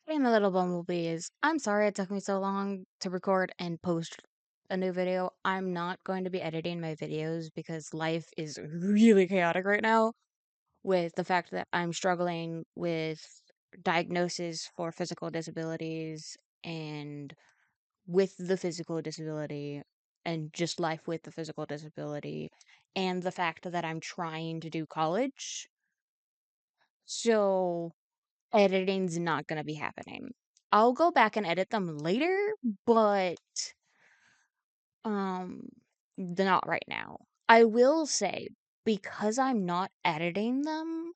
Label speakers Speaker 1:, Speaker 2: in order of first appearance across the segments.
Speaker 1: Hey, my little bumblebees. I'm sorry it took me so long to record and post a new video. I'm not going to be editing my videos because life is really chaotic right now with the fact that I'm struggling with diagnosis for physical disabilities and with the physical disability and just life with the physical disability and the fact that I'm trying to do college. So editing's not gonna be happening. I'll go back and edit them later, but um not right now. I will say, because I'm not editing them,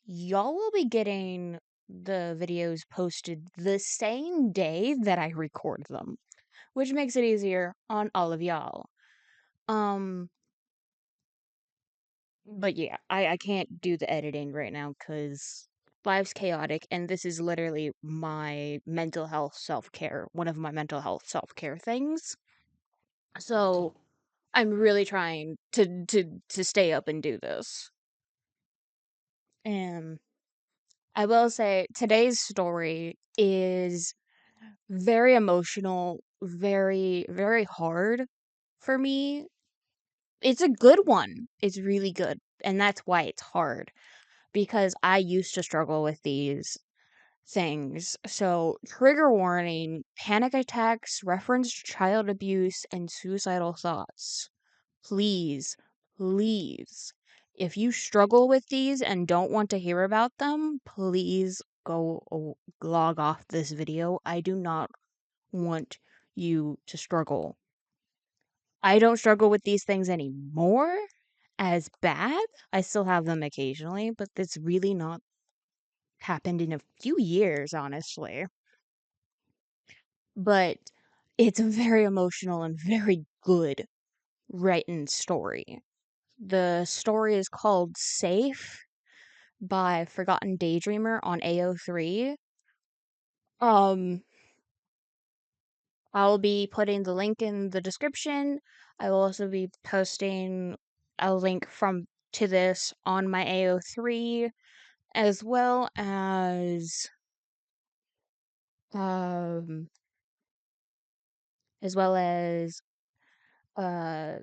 Speaker 1: y'all will be getting the videos posted the same day that I record them, which makes it easier on all of y'all. Um But yeah, I can't do the editing right now because life's chaotic, and this is literally my mental health self care, one of my mental health self care things. So I'm really trying to stay up and do this. And I will say today's story is very emotional, very hard for me. It's a good one. It's really good, and that's why it's hard because I used to struggle with these things. So, trigger warning, panic attacks, reference to child abuse, and suicidal thoughts. Please, please, if you struggle with these and don't want to hear about them, please log off this video. I do not want you to struggle. I don't struggle with these things anymore as bad. I still have them occasionally, but it's really not happened in a few years, honestly. But it's a very emotional and very good written story. The story is called Safe by Forgotten Daydreamer on AO3. Um, I'll be putting the link in the description. I will also be posting a link from to this on my AO3 as well as um as well as uh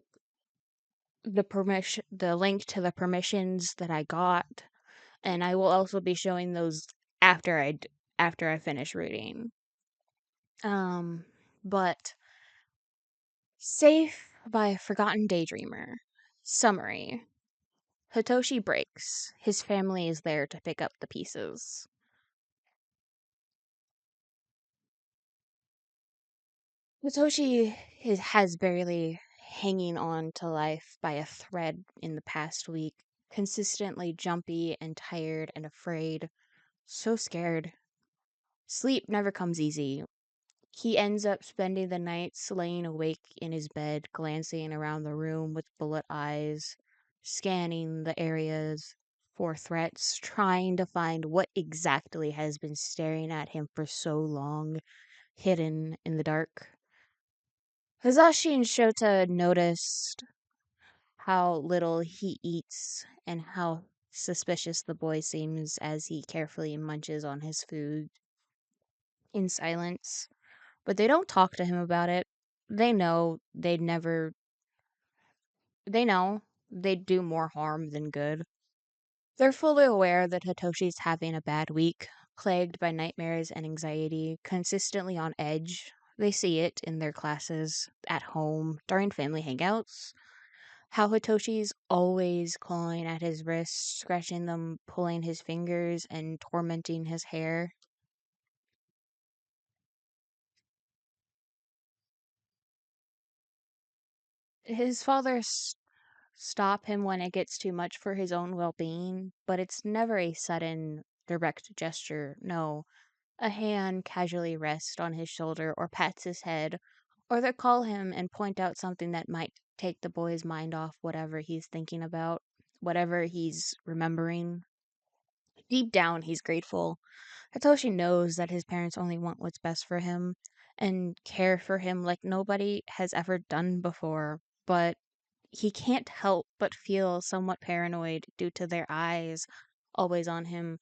Speaker 1: the link to the permissions that I got, and I will also be showing those after I finish reading. Um, but Safe by Forgotten Daydreamer. Summary. Hitoshi breaks. His family is there to pick up the pieces. Has barely hanging on to life by a thread in the past week, consistently jumpy and tired and afraid, so scared. Sleep never comes easy. He ends up spending the nights laying awake in his bed, glancing around the room with bullet eyes, scanning the areas for threats, trying to find what exactly has been staring at him for so long, hidden in the dark. Hisashi and Shota noticed how little he eats and how suspicious the boy seems as he carefully munches on his food in silence. But they don't talk to him about it. They know they know they'd do more harm than good. They're fully aware that Hitoshi's having a bad week, plagued by nightmares and anxiety, consistently on edge. They see it in their classes, at home, during family hangouts. How Hitoshi's always clawing at his wrists, scratching them, pulling his fingers, and tormenting his hair. His father stop him when it gets too much for his own well being, but it's never a sudden, direct gesture. No, a hand casually rests on his shoulder or pats his head, or they call him and point out something that might take the boy's mind off whatever he's thinking about, whatever he's remembering. Deep down, he's grateful. Hitoshi knows that his parents only want what's best for him and care for him like nobody has ever done before, but he can't help but feel somewhat paranoid due to their eyes always on him,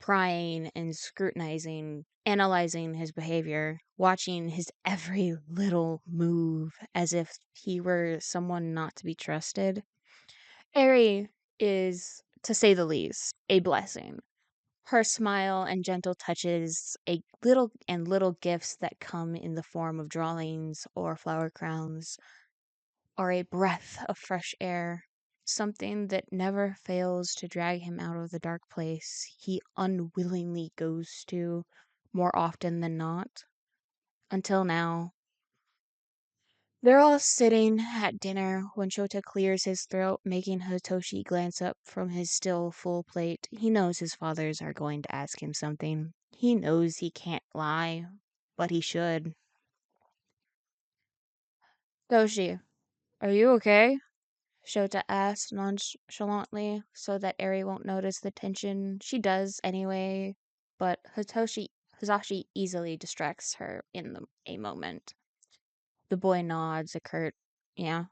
Speaker 1: prying and scrutinizing, analyzing his behavior, watching his every little move as if he were someone not to be trusted. Eri is, to say the least, a blessing. Her smile and gentle touches, little gifts that come in the form of drawings or flower crowns, are a breath of fresh air, something that never fails to drag him out of the dark place he unwillingly goes to more often than not. Until now, they're all sitting at dinner when Shota clears his throat, making Hitoshi glance up from his still full plate. He knows his fathers are going to ask him something. He knows he can't lie, but he should. Toshi, are you okay? Shota asked nonchalantly, so that Eri won't notice the tension. She does anyway, but Hisashi easily distracts her in a moment. The boy nods a curt, yeah.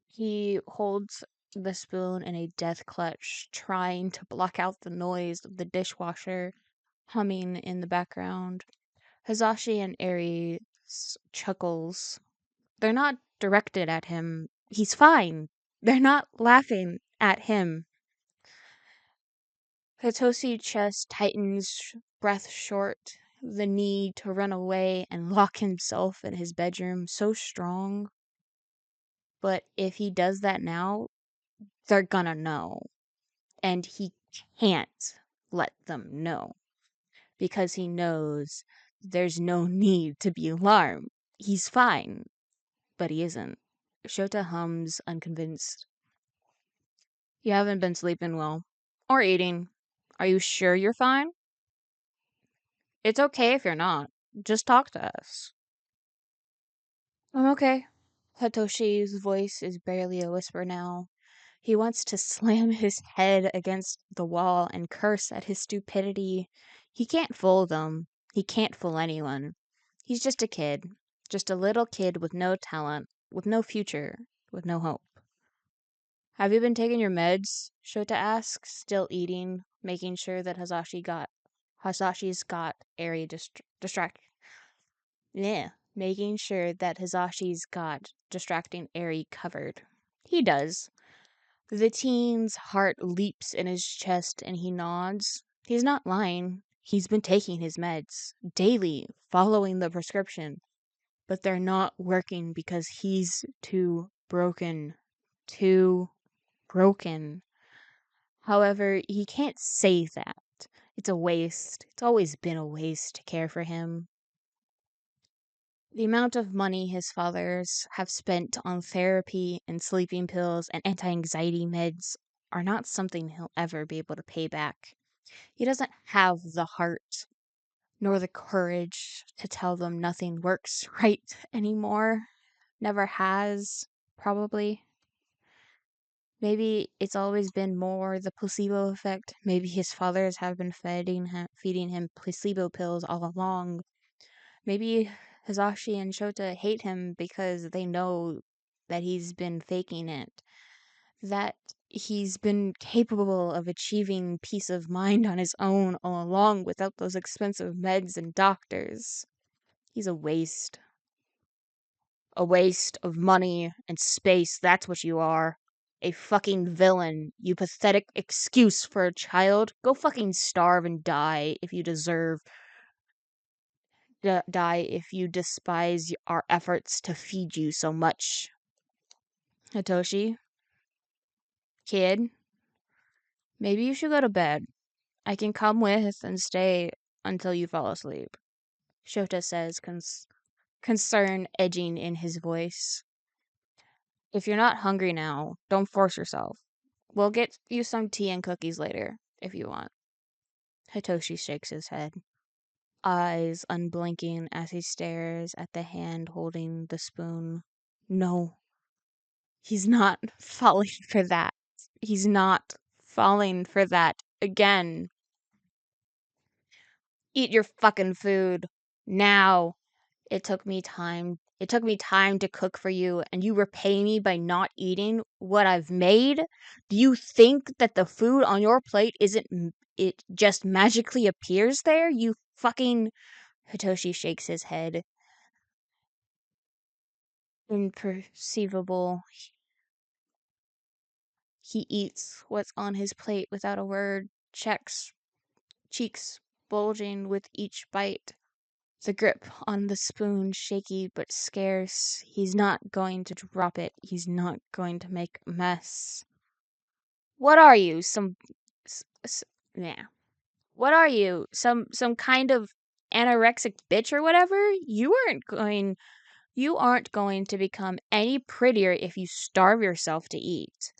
Speaker 1: He holds the spoon in a death clutch, trying to block out the noise of the dishwasher humming in the background. Hisashi and Eri chuckles. They're not directed at him. He's fine. They're not laughing at him. Hitoshi's chest tightens, breath short, the need to run away and lock himself in his bedroom so strong. But if he does that now, they're gonna know. And he can't let them know because he knows there's no need to be alarmed. He's fine, but he isn't. Shota hums, unconvinced. You haven't been sleeping well. Or eating. Are you sure you're fine? It's okay if you're not. Just talk to us. I'm okay. Hatoshi's voice is barely a whisper now. He wants to slam his head against the wall and curse at his stupidity. He can't fool them. He can't fool anyone. He's just a kid. Just a little kid with no talent, with no future, with no hope. Have you been taking your meds? Shota asks, still eating, making sure that Hasashi's got Eri making sure that Hasashi's got distracting Eri covered. He does. The teen's heart leaps in his chest and he nods. He's not lying. He's been taking his meds daily, following the prescription. But they're not working because he's too broken. Too broken. However, he can't say that. It's a waste. It's always been a waste to care for him. The amount of money his fathers have spent on therapy and sleeping pills and anti anxiety meds are not something he'll ever be able to pay back. He doesn't have the heart nor the courage to tell them nothing works right anymore. Never has, probably. Maybe it's always been more the placebo effect. Maybe his fathers have been feeding him placebo pills all along. Maybe Hisashi and Shota hate him because they know that he's been faking it. That he's been capable of achieving peace of mind on his own all along without those expensive meds and doctors. He's a waste. A waste of money and space, that's what you are. A fucking villain. You pathetic excuse for a child. Go fucking starve and die if you deserve. Die if you despise our efforts to feed you so much. Hitoshi, kid, maybe you should go to bed. I can come with and stay until you fall asleep. Shota says, concern edging in his voice. If you're not hungry now, don't force yourself. We'll get you some tea and cookies later, if you want. Hitoshi shakes his head, eyes unblinking as he stares at the hand holding the spoon. No, he's not falling for that. He's not falling for that again. Eat your fucking food. Now. It took me time. It took me time to cook for you, and you repay me by not eating what I've made? Do you think that the food on your plate it just magically appears there? You fucking. Hitoshi shakes his head. Imperceivable. He eats what's on his plate without a word, checks, cheeks bulging with each bite. The grip on the spoon shaky but scarce. He's not going to drop it. He's not going to make a mess. What are you? Yeah. What are you? Some kind of anorexic bitch or whatever? You aren't going to become any prettier if you starve yourself to eat.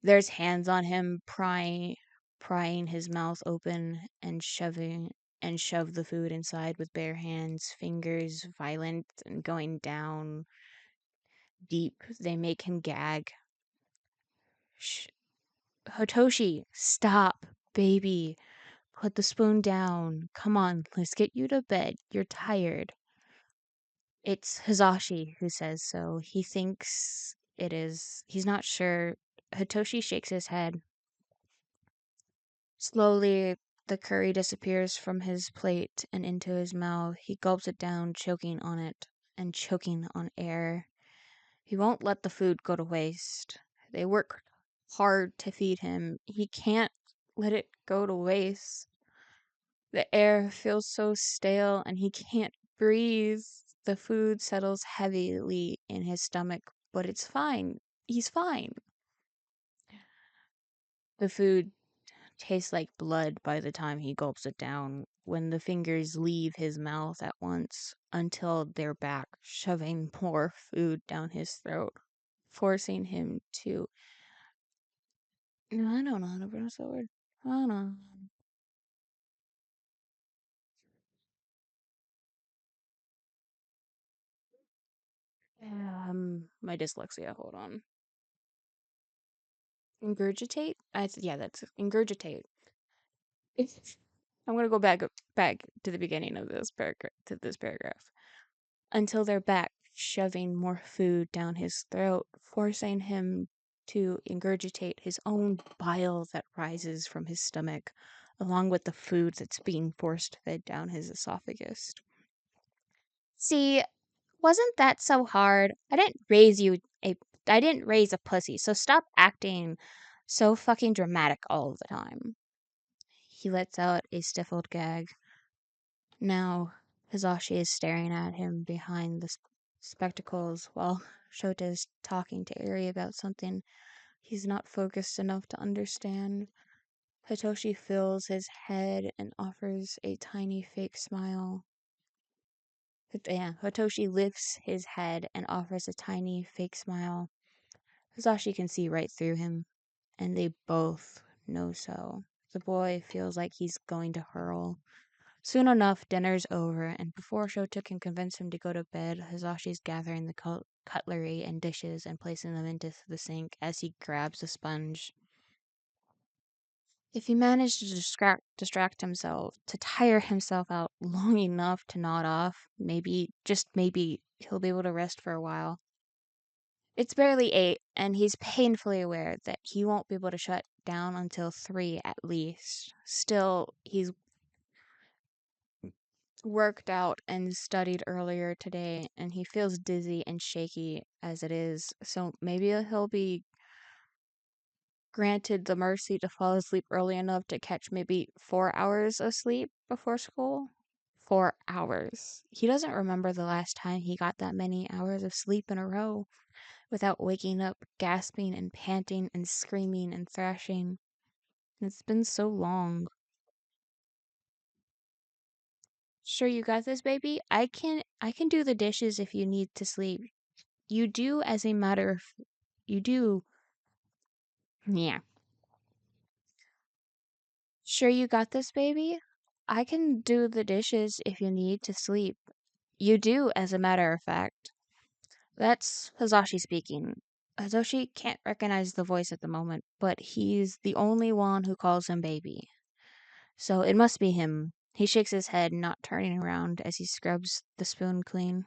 Speaker 1: There's hands on him prying his mouth open and shove the food inside with bare hands, fingers violent and going down deep. They make him gag. Shh. Hitoshi, stop, baby. Put the spoon down. Come on, let's get you to bed. You're tired. It's Hizashi who says so. He thinks it is. He's not sure. Hitoshi shakes his head. Slowly, the curry disappears from his plate and into his mouth. He gulps it down, choking on it and choking on air. He won't let the food go to waste. They work hard to feed him. He can't let it go to waste. The air feels so stale and he can't breathe. The food settles heavily in his stomach, but it's fine. He's fine. The food tastes like blood by the time he gulps it down, when the fingers leave his mouth at once until they're back, shoving more food down his throat, forcing him to. No, I don't know how to pronounce that word. I don't know. My dyslexia. Hold on. Ingurgitate? Yeah, that's ingurgitate. I'm gonna go back to the beginning of this paragraph. Until they're back, shoving more food down his throat, forcing him to ingurgitate his own bile that rises from his stomach, along with the food that's being forced fed down his esophagus. See, wasn't that so hard? I didn't raise a pussy, so stop acting so fucking dramatic all the time. He lets out a stifled gag. Now, Hizashi is staring at him behind the spectacles while Shota is talking to Eri about something he's not focused enough to understand. Hitoshi fills his head and offers a tiny fake smile. Yeah, Hitoshi lifts his head and offers a tiny fake smile. Hizashi can see right through him, and they both know so. The boy feels like he's going to hurl. Soon enough, dinner's over, and before Shota can convince him to go to bed, Hizashi's gathering the cutlery and dishes and placing them into the sink as he grabs a sponge. If he managed to distract himself, to tire himself out long enough to nod off, maybe, just maybe, he'll be able to rest for a while. It's barely 8, and he's painfully aware that he won't be able to shut down until 3 at least. Still, he's worked out and studied earlier today, and he feels dizzy and shaky as it is, so maybe he'll be granted the mercy to fall asleep early enough to catch maybe 4 hours of sleep before school. 4 hours. He doesn't remember the last time he got that many hours of sleep in a row without waking up, gasping and panting and screaming and thrashing. It's been so long. Sure, you got this, baby. I can do the dishes if you need to sleep. You do as a matter of you do. Yeah. Sure you got this, baby? I can do the dishes if you need to sleep. You do, as a matter of fact. That's Hazashi speaking. Hazashi can't recognize the voice at the moment, but he's the only one who calls him baby. So it must be him. He shakes his head, not turning around as he scrubs the spoon clean.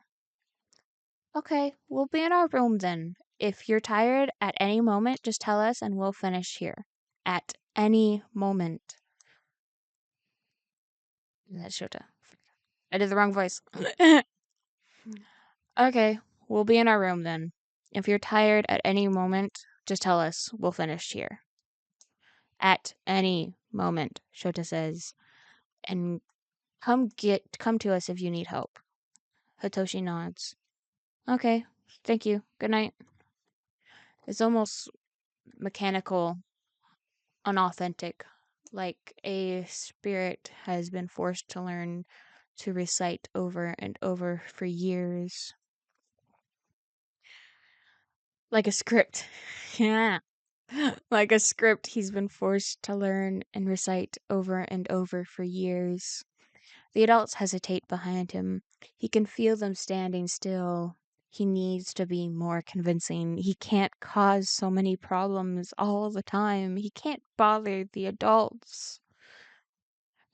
Speaker 1: Okay, we'll be in our room then. If you're tired at any moment, just tell us and we'll finish here. At any moment. That's Shota. I did the wrong voice. Okay, we'll be in our room then. If you're tired at any moment, just tell us. We'll finish here. At any moment, Shota says, and come to us if you need help. Hitoshi nods. Okay, thank you. Good night. It's almost mechanical, unauthentic, like a spirit has been forced to learn to recite over and over for years. Like a script. Yeah. Like a script he's been forced to learn and recite over and over for years. The adults hesitate behind him. He can feel them standing still. He needs to be more convincing. He can't cause so many problems all the time. He can't bother the adults.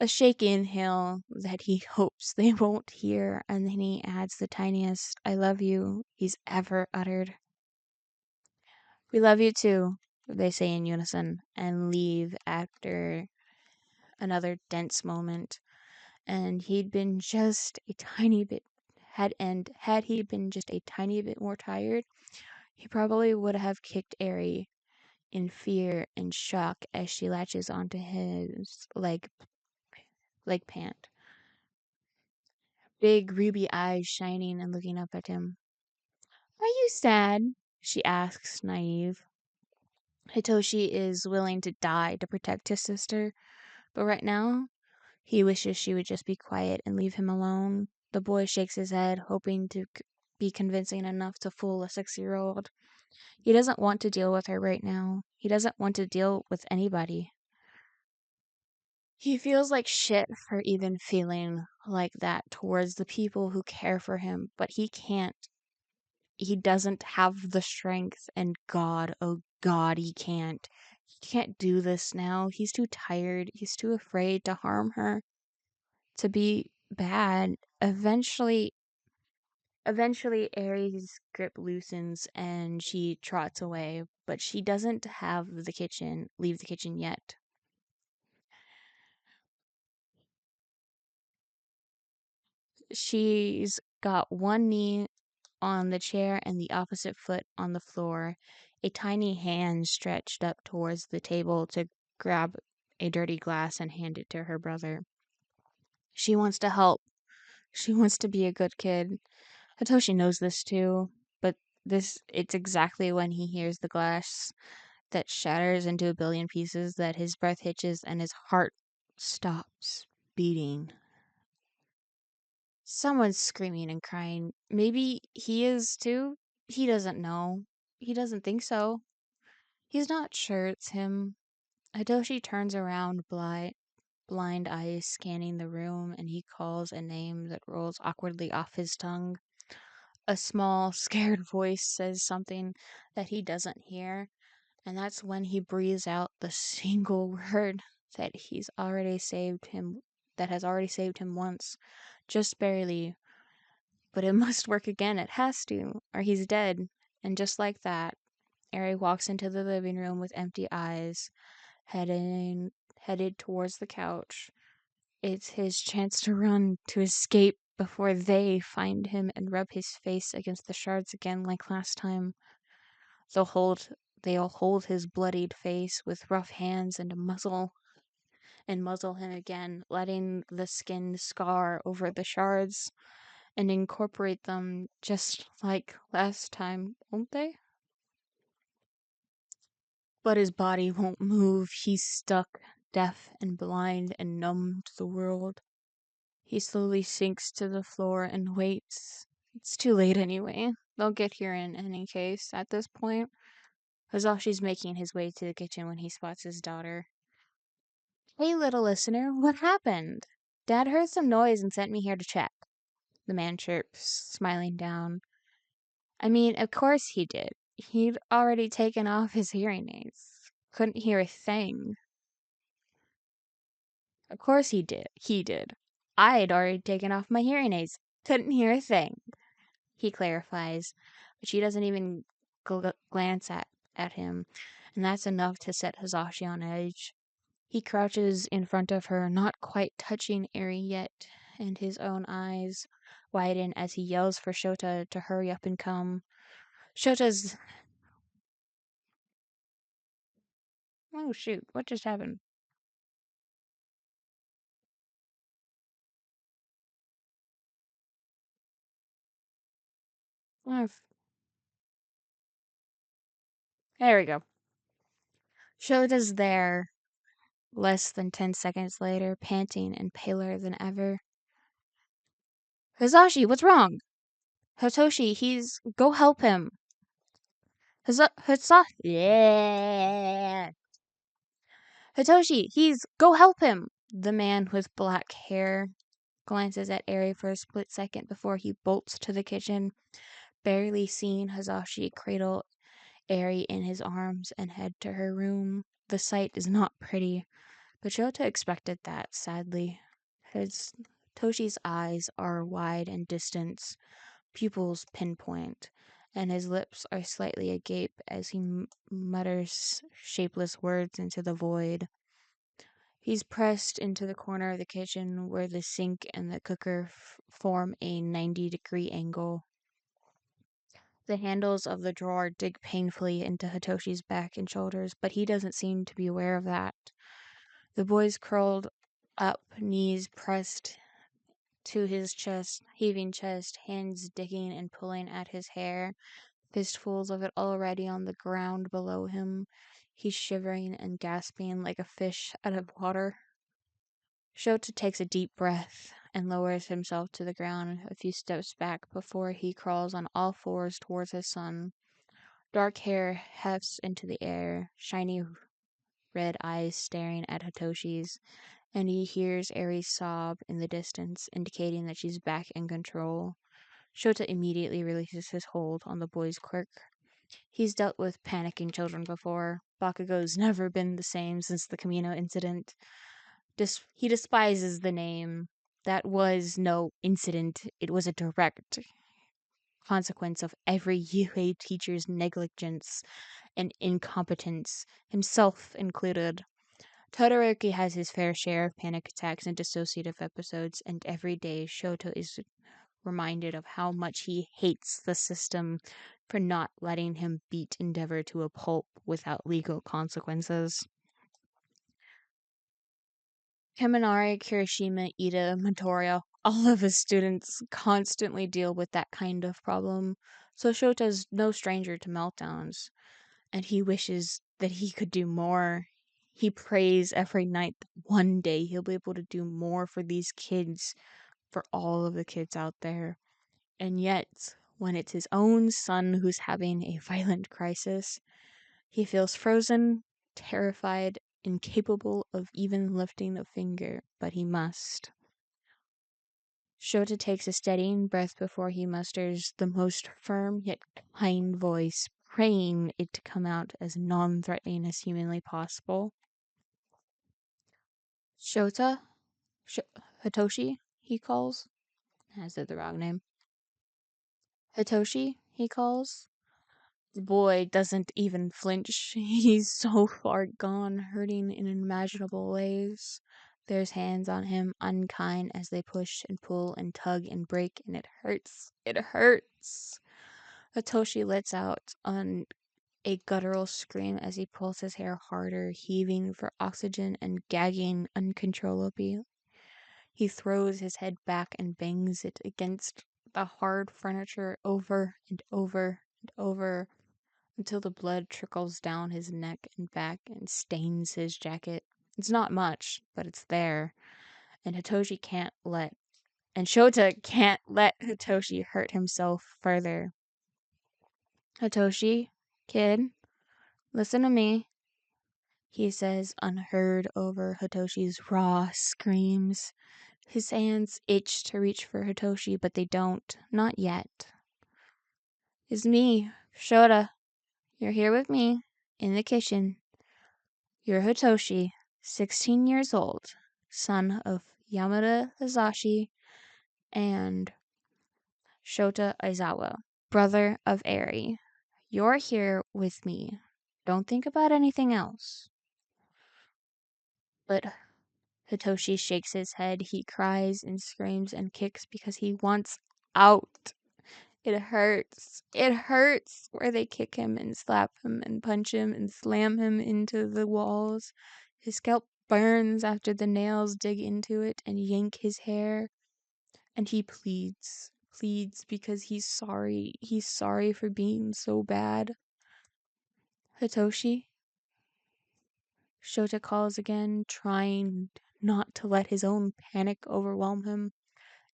Speaker 1: A shaky inhale that he hopes they won't hear, and then he adds the tiniest "I love you" he's ever uttered. We love you too, they say in unison, and leave after another dense moment. And he'd been just a tiny bit had he been just a tiny bit more tired, he probably would have kicked Eri in fear and shock as she latches onto his leg pant. Big ruby eyes shining and looking up at him. Are you sad? She asks, naive. Hitoshi is willing to die to protect his sister, but right now he wishes she would just be quiet and leave him alone. The boy shakes his head, hoping to be convincing enough to fool a 6-year-old. He doesn't want to deal with her right now. He doesn't want to deal with anybody. He feels like shit for even feeling like that towards the people who care for him, but he can't. He doesn't have the strength, and God, oh God, he can't. He can't do this now. He's too tired. He's too afraid to harm her, to be bad. Eventually Aries' grip loosens and she trots away, but she doesn't leave the kitchen yet. She's got one knee on the chair and the opposite foot on the floor, a tiny hand stretched up towards the table to grab a dirty glass and hand it to her brother. She wants to help. She wants to be a good kid. Hitoshi knows this too, but it's exactly when he hears the glass that shatters into a billion pieces that his breath hitches and his heart stops beating. Someone's screaming and crying. Maybe he is too. He doesn't know. He doesn't think so. He's not sure it's him. Hitoshi turns around, blind eyes scanning the room, and he calls a name that rolls awkwardly off his tongue. A small, scared voice says something that he doesn't hear, and that's when he breathes out the single word that has already saved him once, just barely. But it must work again. It has to, or he's dead. And just like that, Ari walks into the living room with empty eyes, headed towards the couch. It's his chance to run, to escape before they find him and rub his face against the shards again like last time. They'll hold they'll hold his bloodied face with rough hands and muzzle him again, letting the skin scar over the shards and incorporate them just like last time, won't they? But his body won't move. He's stuck, deaf and blind and numb to the world. He slowly sinks to the floor and waits. It's too late anyway. They'll get here in any case at this point. Hazashi's making his way to the kitchen when he spots his daughter. Hey, little listener, what happened? Dad heard some noise and sent me here to check, the man chirps, smiling down. I mean, of course he did. He'd already taken off his hearing aids. Couldn't hear a thing. Of course he did. He did. I'd already taken off my hearing aids. Couldn't hear a thing, he clarifies, but she doesn't even glance at him, and that's enough to set Hazashi on edge. He crouches in front of her, not quite touching Eri yet, and his own eyes widen as he yells for Shota to hurry up and come. Shota's. Oh shoot, what just happened? Oh, there we go. Shota's there, less than 10 seconds later, panting and paler than ever. Hisashi, what's wrong? Hitoshi, he's. Go help him. Yeah. Hitoshi, he's. Go help him. The man with black hair glances at Eri for a split second before he bolts to the kitchen, barely seeing Hisashi cradle Eri in his arms and head to her room. The sight is not pretty, but Shota expected that, sadly. His Toshi's eyes are wide and distant, pupils pinpoint, and his lips are slightly agape as he mutters shapeless words into the void. He's pressed into the corner of the kitchen where the sink and the cooker form a 90-degree angle. The handles of the drawer dig painfully into Hitoshi's back and shoulders, but he doesn't seem to be aware of that. The boy's curled up, knees pressed to his chest, heaving chest, hands digging and pulling at his hair, fistfuls of it already on the ground below him. He's shivering and gasping like a fish out of water. Shota takes a deep breath and lowers himself to the ground a few steps back before he crawls on all fours towards his son. Dark hair hefts into the air, shiny red eyes staring at Hitoshi's, and he hears Eri's sob in the distance, indicating that she's back in control. Shota immediately releases his hold on the boy's quirk. He's dealt with panicking children before. Bakugo's never been the same since the Camino incident. He despises the name. That was no incident. It was a direct consequence of every UA teacher's negligence and incompetence, himself included. Todoroki has his fair share of panic attacks and dissociative episodes, and every day Shoto is reminded of how much he hates the system for not letting him beat Endeavor to a pulp without legal consequences. Kaminari, Kirishima, Ida, Matorio, all of his students constantly deal with that kind of problem, so Shota's no stranger to meltdowns, and he wishes that he could do more. He prays every night that one day he'll be able to do more for these kids, for all of the kids out there. And yet, when it's his own son who's having a violent crisis, he feels frozen, terrified, incapable of even lifting a finger, but he must. Shota takes a steadying breath before he musters the most firm yet kind voice, praying it to come out as non-threatening as humanly possible. Shota? Hitoshi, he calls. I said the wrong name. Hitoshi, he calls. The boy doesn't even flinch. He's so far gone, hurting in unimaginable ways. There's hands on him, unkind as they push and pull and tug and break, and it hurts. It hurts. Hitoshi lets out on a guttural scream as he pulls his hair harder, heaving for oxygen and gagging uncontrollably. He throws his head back and bangs it against the hard furniture over and over and over until the blood trickles down his neck and back and stains his jacket. It's not much, but it's there. And Shota can't let Hitoshi hurt himself further. Hitoshi, kid, listen to me, he says, unheard over Hitoshi's raw screams. His hands itch to reach for Hitoshi, but they don't. Not yet. It's me, Shota. You're here with me, in the kitchen. You're Hitoshi, 16 years old, son of Yamada Hisashi and Shota Aizawa, brother of Eri. You're here with me. Don't think about anything else. But Hitoshi shakes his head. He cries and screams and kicks because he wants out. It hurts. It hurts where they kick him and slap him and punch him and slam him into the walls. His scalp burns after the nails dig into it and yank his hair. And he pleads because he's sorry. He's sorry for being so bad. Hitoshi? Shota calls again, trying not to let his own panic overwhelm him.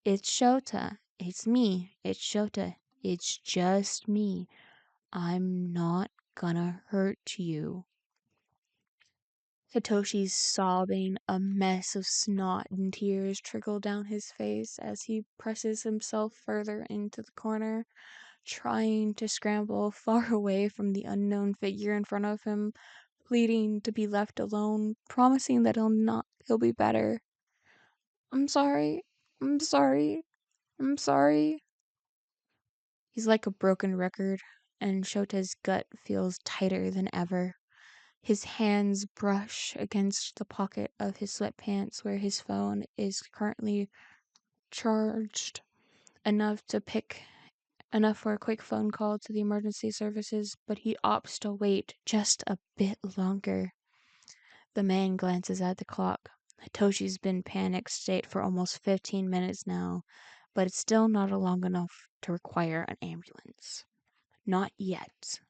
Speaker 1: It's Shota. It's me. It's Shota. It's just me. I'm not gonna hurt you. Hitoshi's sobbing, a mess of snot and tears trickle down his face as he presses himself further into the corner, trying to scramble far away from the unknown figure in front of him, pleading to be left alone, promising that he'll be better. I'm sorry. I'm sorry. I'm sorry. He's like a broken record, and Shota's gut feels tighter than ever. His hands brush against the pocket of his sweatpants where his phone is currently charged enough for a quick phone call to the emergency services, but he opts to wait just a bit longer. The man glances at the clock. Hitoshi's been panic state for almost 15 minutes now, but it's still not long enough to require an ambulance. Not yet.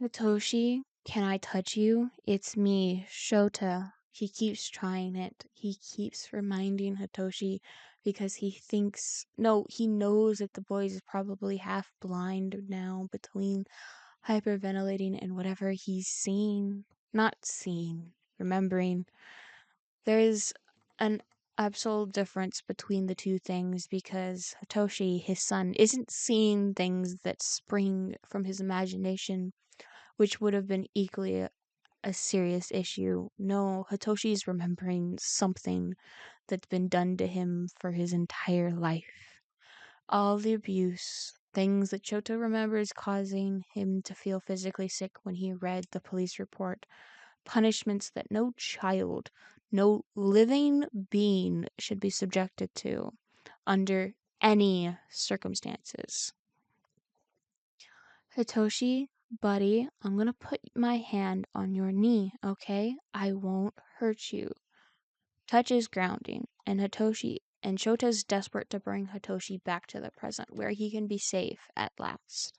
Speaker 1: Hitoshi, can I touch you? It's me, Shota. He keeps trying it. He keeps reminding Hitoshi because he knows that the boy is probably half blind now between hyperventilating and whatever he's remembering. There's an absolute difference between the two things because Hitoshi, his son, isn't seeing things that spring from his imagination, which would have been equally a serious issue. No, Hitoshi's remembering something that's been done to him for his entire life. All the abuse, things that Shota remembers causing him to feel physically sick when he read the police report, punishments that no child, no living being should be subjected to under any circumstances. Hitoshi, buddy, I'm gonna put my hand on your knee, okay? I won't hurt you. Touch is grounding, and Shota's desperate to bring Hitoshi back to the present, where he can be safe at last.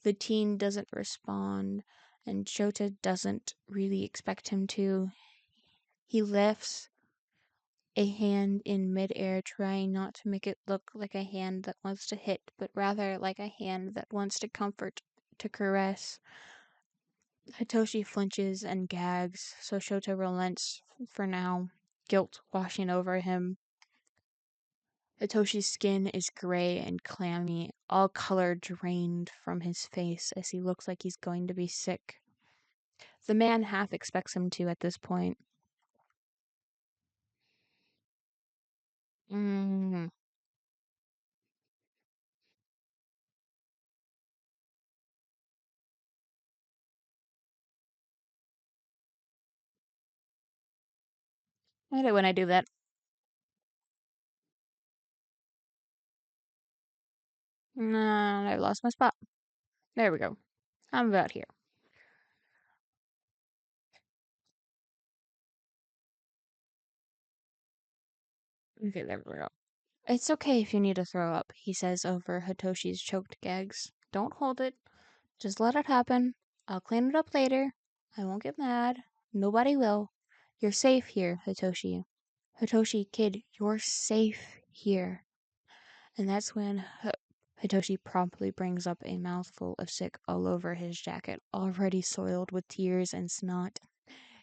Speaker 1: The teen doesn't respond, and Shota doesn't really expect him to. He lifts a hand in midair, trying not to make it look like a hand that wants to hit, but rather like a hand that wants to comfort, to caress. Hitoshi flinches and gags, so Shota relents for now, guilt washing over him. Hitoshi's skin is gray and clammy, all color drained from his face as he looks like he's going to be sick. The man half expects him to at this point. Mm. I hate it when I do that. Nah, I lost my spot. There we go. I'm about here. Okay, there we go. It's okay if you need to throw up, he says over Hitoshi's choked gags. Don't hold it. Just let it happen. I'll clean it up later. I won't get mad. Nobody will. You're safe here, Hitoshi. Hitoshi, kid, you're safe here. And that's when Hitoshi promptly brings up a mouthful of sick all over his jacket, already soiled with tears and snot.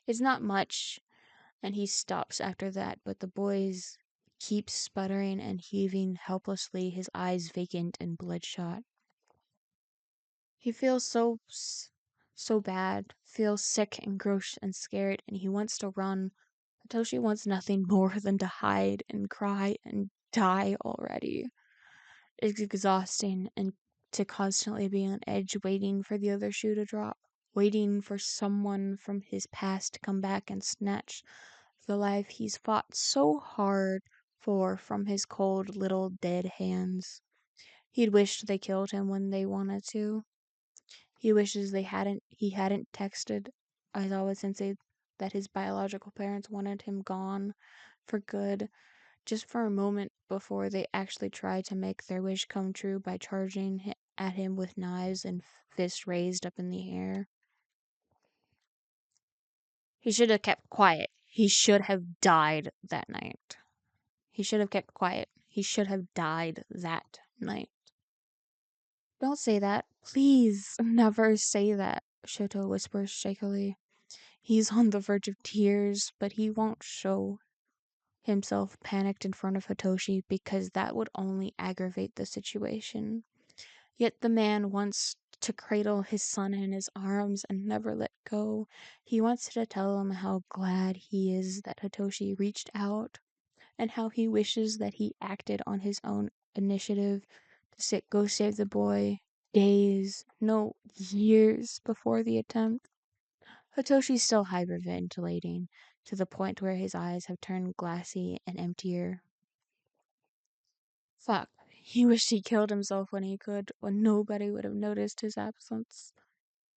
Speaker 1: It's not much, and he stops after that, but the boys keep sputtering and heaving helplessly, his eyes vacant and bloodshot. He feels so bad, feels sick and gross and scared, and he wants to run. Hitoshi wants nothing more than to hide and cry and die already. It's exhausting and to constantly be on edge waiting for the other shoe to drop. waiting for someone from his past to come back and snatch the life he's fought so hard for from his cold little dead hands. He'd wished they killed him when they wanted to. He wishes he hadn't texted Aizawa Sensei that his biological parents wanted him gone for good, just for a moment before they actually tried to make their wish come true by charging at him with knives and fists raised up in the air. He should have kept quiet. He should have died that night. He should have kept quiet. He should have died that night. Don't say that. Please, never say that, Shoto whispers shakily. He's on the verge of tears, but he won't show himself panicked in front of Hitoshi because that would only aggravate the situation. Yet the man wants to cradle his son in his arms and never let go. He wants to tell him how glad he is that Hitoshi reached out and how he wishes that he acted on his own initiative to go save the boy days, no, years before the attempt. Hitoshi's still hyperventilating to the point where his eyes have turned glassy and emptier. Fuck. He wished he killed himself when he could, when nobody would have noticed his absence.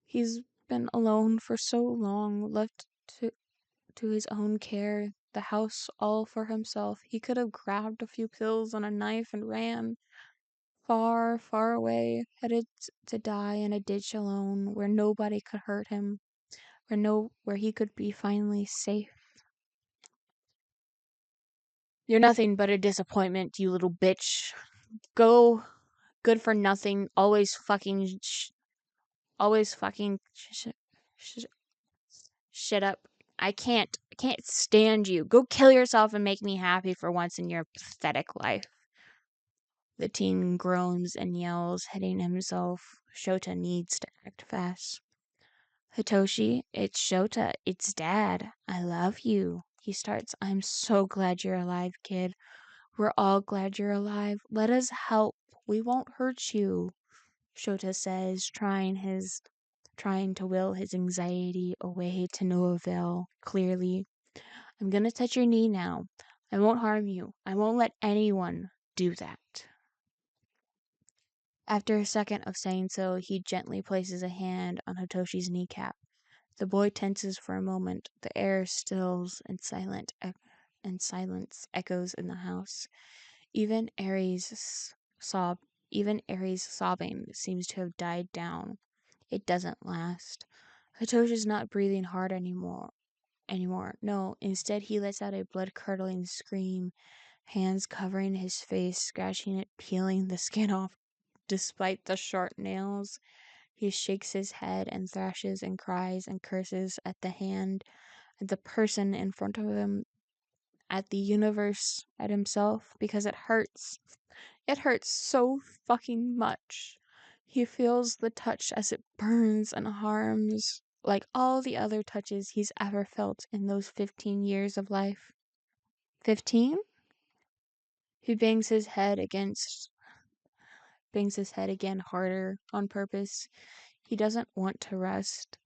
Speaker 1: He's been alone for so long, left to his own care, the house all for himself. He could have grabbed a few pills and a knife and ran far, far away, headed to die in a ditch alone, where nobody could hurt him, where he could be finally safe. You're nothing but a disappointment, you little bitch. Go, good for nothing, always fucking shit up. I can't stand you. Go kill yourself and make me happy for once in your pathetic life. The teen groans and yells, hitting himself. Shota needs to act fast. Hitoshi, it's Shota. It's Dad. I love you. He starts. I'm so glad you're alive, kid. We're all glad you're alive. Let us help. We won't hurt you, Shota says, trying to will his anxiety away to no avail, clearly. I'm gonna touch your knee now. I won't harm you. I won't let anyone do that. After a second of saying so, he gently places a hand on Hitoshi's kneecap. The boy tenses for a moment. The air stills and silence echoes in the house. Even Aries' sobbing seems to have died down. It doesn't last. Hitoshi's not breathing hard anymore. No, instead he lets out a blood-curdling scream, hands covering his face, scratching it, peeling the skin off despite the sharp nails. He shakes his head and thrashes and cries and curses at the hand, at the person in front of him, at the universe, at himself, because it hurts. It hurts so fucking much. He feels the touch as it burns and harms, like all the other touches he's ever felt in those 15 years of life. 15? He bangs his head again harder on purpose. He doesn't want to rest.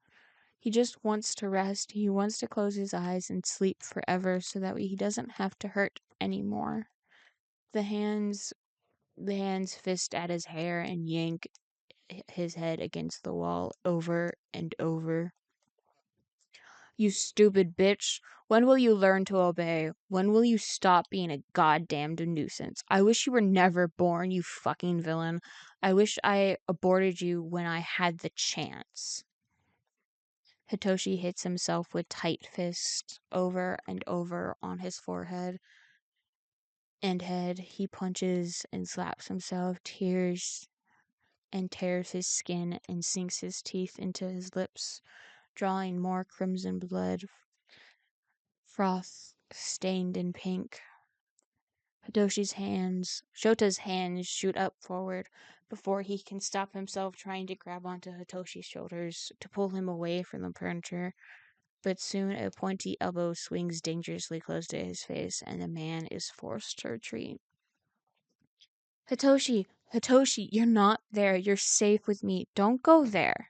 Speaker 1: He just wants to rest. He wants to close his eyes and sleep forever so that he doesn't have to hurt anymore. The hands fist at his hair and yank his head against the wall over and over. You stupid bitch. When will you learn to obey? When will you stop being a goddamned nuisance? I wish you were never born, you fucking villain. I wish I aborted you when I had the chance. Hitoshi hits himself with tight fists over and over on his forehead and head. He punches and slaps himself, tears and tears his skin and sinks his teeth into his lips, drawing more crimson blood, froth stained in pink. Shota's hands shoot up forward before he can stop himself trying to grab onto Hitoshi's shoulders to pull him away from the furniture. But soon a pointy elbow swings dangerously close to his face, and the man is forced to retreat. Hitoshi, you're not there. You're safe with me. Don't go there.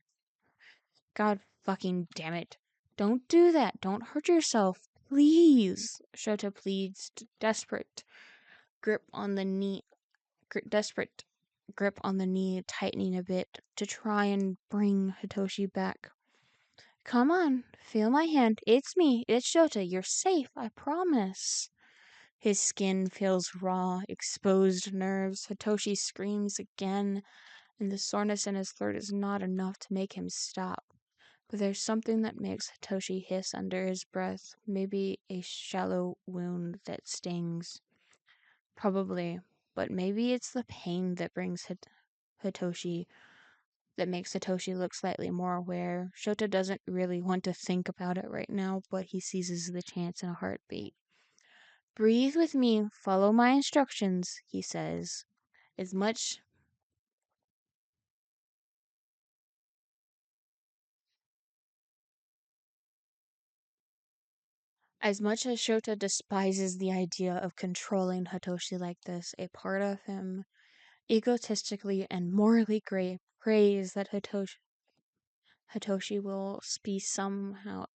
Speaker 1: God Fucking damn it. Don't do that. Don't hurt yourself. Please. Shota pleads, desperate grip on the knee, desperate grip on the knee, tightening a bit to try and bring Hitoshi back. Come on, feel my hand. It's me. It's Shota. You're safe. I promise. His skin feels raw, exposed nerves. Hitoshi screams again, and the soreness in his throat is not enough to make him stop. But there's something that makes Hitoshi hiss under his breath. Maybe a shallow wound that stings. Probably. But maybe it's the pain that brings Hitoshi, that makes Hitoshi look slightly more aware. Shota doesn't really want to think about it right now, but he seizes the chance in a heartbeat. Breathe with me, follow my instructions, he says. As much as Shota despises the idea of controlling Hitoshi like this, a part of him egotistically and morally prays that Hitoshi will be somehow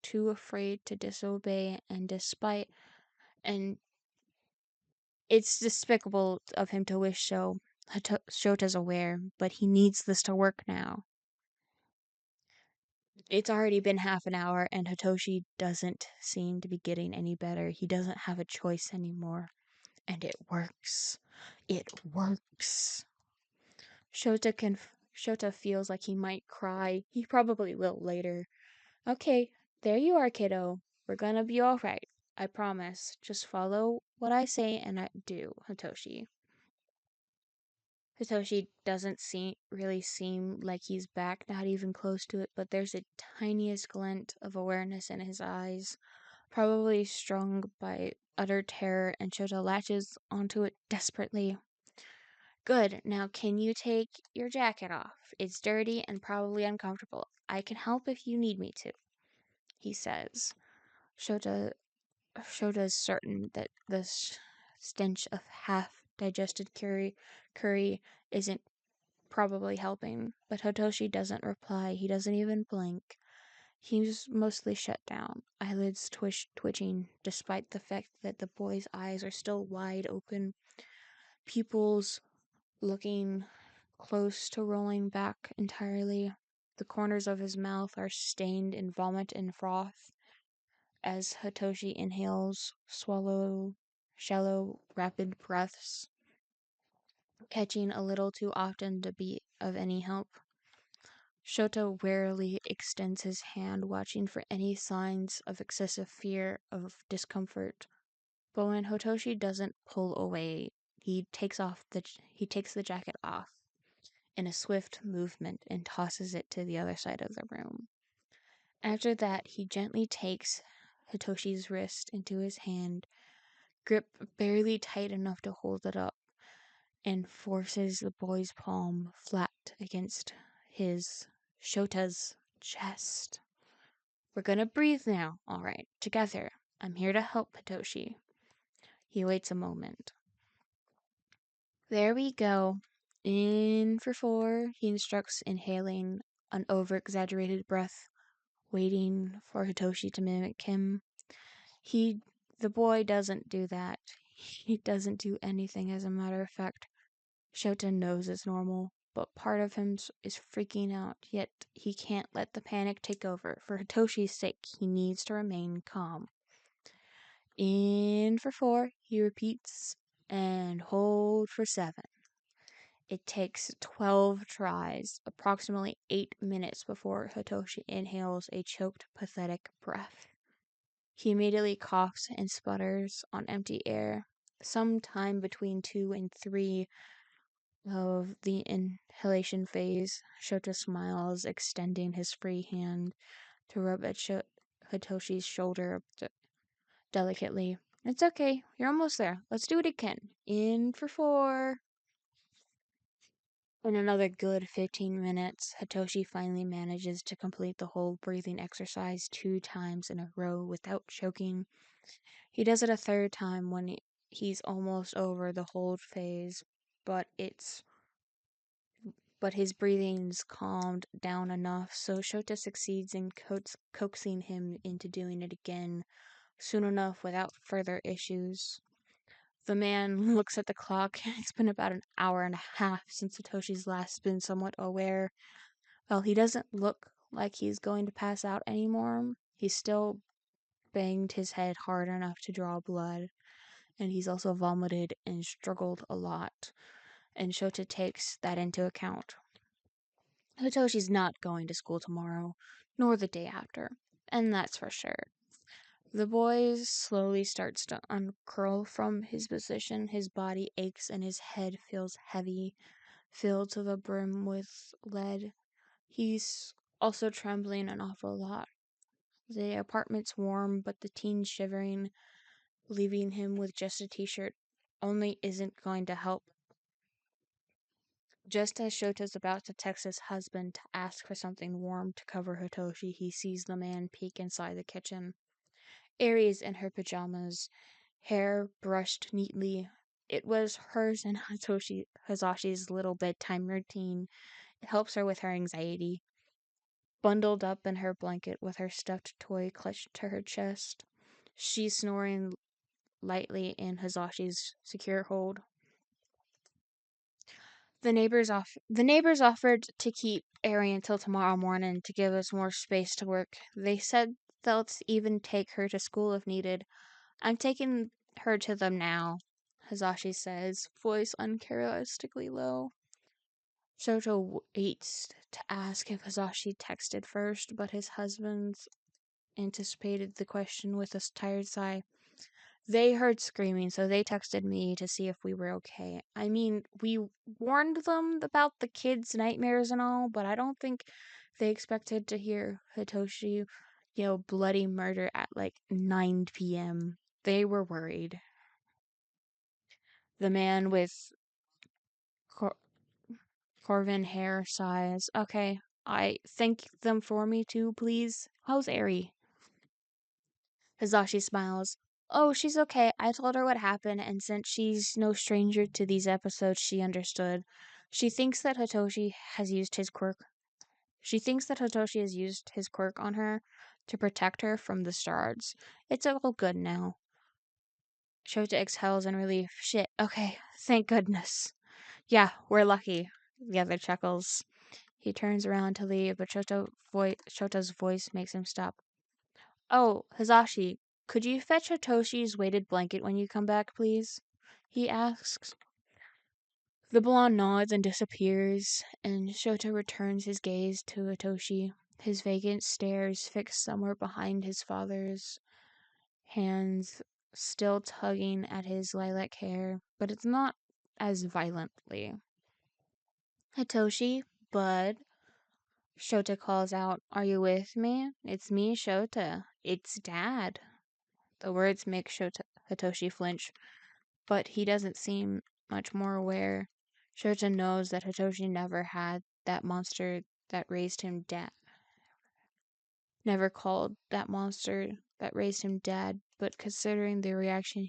Speaker 1: too afraid to disobey, and it's despicable of him to wish so. Shota's aware, but he needs this to work now. It's already been half an hour, and Hitoshi doesn't seem to be getting any better. He doesn't have a choice anymore. And it works. It works. Shota feels like he might cry. He probably will later. Okay, there you are, kiddo. We're gonna be alright. I promise. Just follow what I say and I do, Hitoshi. Hitoshi doesn't really seem like he's back, not even close to it, but there's a tiniest glint of awareness in his eyes, probably strung by utter terror, and Shota latches onto it desperately. Good, now can you take your jacket off? It's dirty and probably uncomfortable. I can help if you need me to, he says. Shota Shota's certain that the stench of half-digested curry isn't probably helping, but Hitoshi doesn't reply. He doesn't even blink. He's mostly shut down, eyelids twitching, despite the fact that the boy's eyes are still wide open, pupils looking close to rolling back entirely. The corners of his mouth are stained in vomit and froth. As Hitoshi inhales, shallow, rapid breaths, catching a little too often to be of any help. Shota warily extends his hand, watching for any signs of excessive fear, of discomfort. But when Hitoshi doesn't pull away, he takes the jacket off in a swift movement and tosses it to the other side of the room. After that, he gently takes Hitoshi's wrist into his hand, grip barely tight enough to hold it up, and forces the boy's palm flat against his Shota's chest. We're gonna breathe now, all right, together. I'm here to help, Hitoshi. He waits a moment. There we go. In for 4, he instructs, inhaling an over-exaggerated breath, waiting for Hitoshi to mimic him. The boy doesn't do that. He doesn't do anything, as a matter of fact. Shota knows it's normal, but part of him is freaking out, yet he can't let the panic take over. For Hitoshi's sake, he needs to remain calm. In for 4, he repeats, and hold for 7. It takes 12 tries, approximately 8 minutes before Hitoshi inhales a choked, pathetic breath. He immediately coughs and sputters on empty air. Sometime between 2 and 3 of the inhalation phase, Shota smiles, extending his free hand to rub at Hitoshi's shoulder delicately. It's okay, you're almost there. Let's do it again. In for 4. In another good 15 minutes, Hitoshi finally manages to complete the whole breathing exercise 2 times in a row without choking. He does it a third time when he's almost over the hold phase, but but his breathing's calmed down enough, so Shota succeeds in coaxing him into doing it again soon enough without further issues. The man looks at the clock. It's been about an hour and a half since Satoshi's last been somewhat aware. Well, he doesn't look like he's going to pass out anymore. He's still banged his head hard enough to draw blood, and he's also vomited and struggled a lot, and Shota takes that into account. Hitoshi's not going to school tomorrow, nor the day after, and that's for sure. The boy slowly starts to uncurl from his position. His body aches and his head feels heavy, filled to the brim with lead. He's also trembling an awful lot. The apartment's warm, but the teen's shivering. Leaving him with just a t-shirt only isn't going to help. Just as Shota's about to text his husband to ask for something warm to cover Hitoshi, he sees the man peek inside the kitchen. Aries in her pajamas, hair brushed neatly. It was hers and Hazashi's little bedtime routine. It helps her with her anxiety. Bundled up in her blanket with her stuffed toy clutched to her chest, she's snoring lightly in Hazashi's secure hold. The neighbors offered to keep Ari until tomorrow morning to give us more space to work. They said they'll even take her to school if needed. I'm taking her to them now, Hazashi says, voice uncharacteristically low. Shoto waits to ask if Hazashi texted first, but his husband anticipated the question with a tired sigh. They heard screaming, so they texted me to see if we were okay. I mean, we warned them about the kids' nightmares and all, but I don't think they expected to hear Hitoshi, bloody murder at like 9 p.m. They were worried. The man with cor- corven hair sighs. Okay, I thank them for me too, please. How's Eri? Hizashi smiles. Oh, she's okay. I told her what happened, and since she's no stranger to these episodes, she understood. She thinks that Hitoshi has used his quirk. She thinks that Hitoshi has used his quirk on her to protect her from the stars. It's all good now. Shota exhales in relief. Shit, okay, thank goodness. Yeah, we're lucky. The other chuckles. He turns around to leave, but Shota's voice makes him stop. Oh, Hazashi, could you fetch Hitoshi's weighted blanket when you come back, please? He asks. The blonde nods and disappears, and Shota returns his gaze to Hitoshi, his vacant stares fixed somewhere behind his father's, hands still tugging at his lilac hair, but it's not as violently. Hitoshi, bud, Shota calls out, are you with me? It's me, Shota. It's Dad. The words make Hitoshi flinch, but he doesn't seem much more aware. Shota knows that Hitoshi never had that monster that raised him dad. Never called that monster that raised him dad, but considering the reaction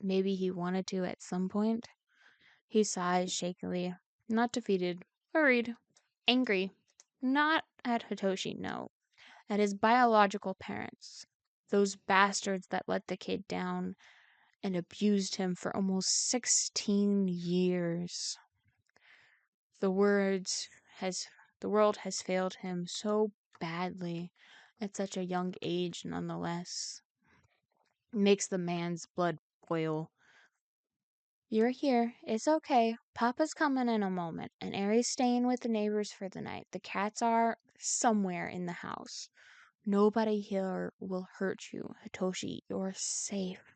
Speaker 1: maybe he wanted to at some point. He sighs shakily, not defeated, worried, angry. Not at Hitoshi, no. At his biological parents. Those bastards that let the kid down and abused him for almost 16 years. The words has the world has failed him so badly at such a young age nonetheless. It makes the man's blood boil. You're here. It's okay. Papa's coming in a moment, and Ari's staying with the neighbors for the night. The cats are somewhere in the house. Nobody here will hurt you, Hitoshi. You're safe,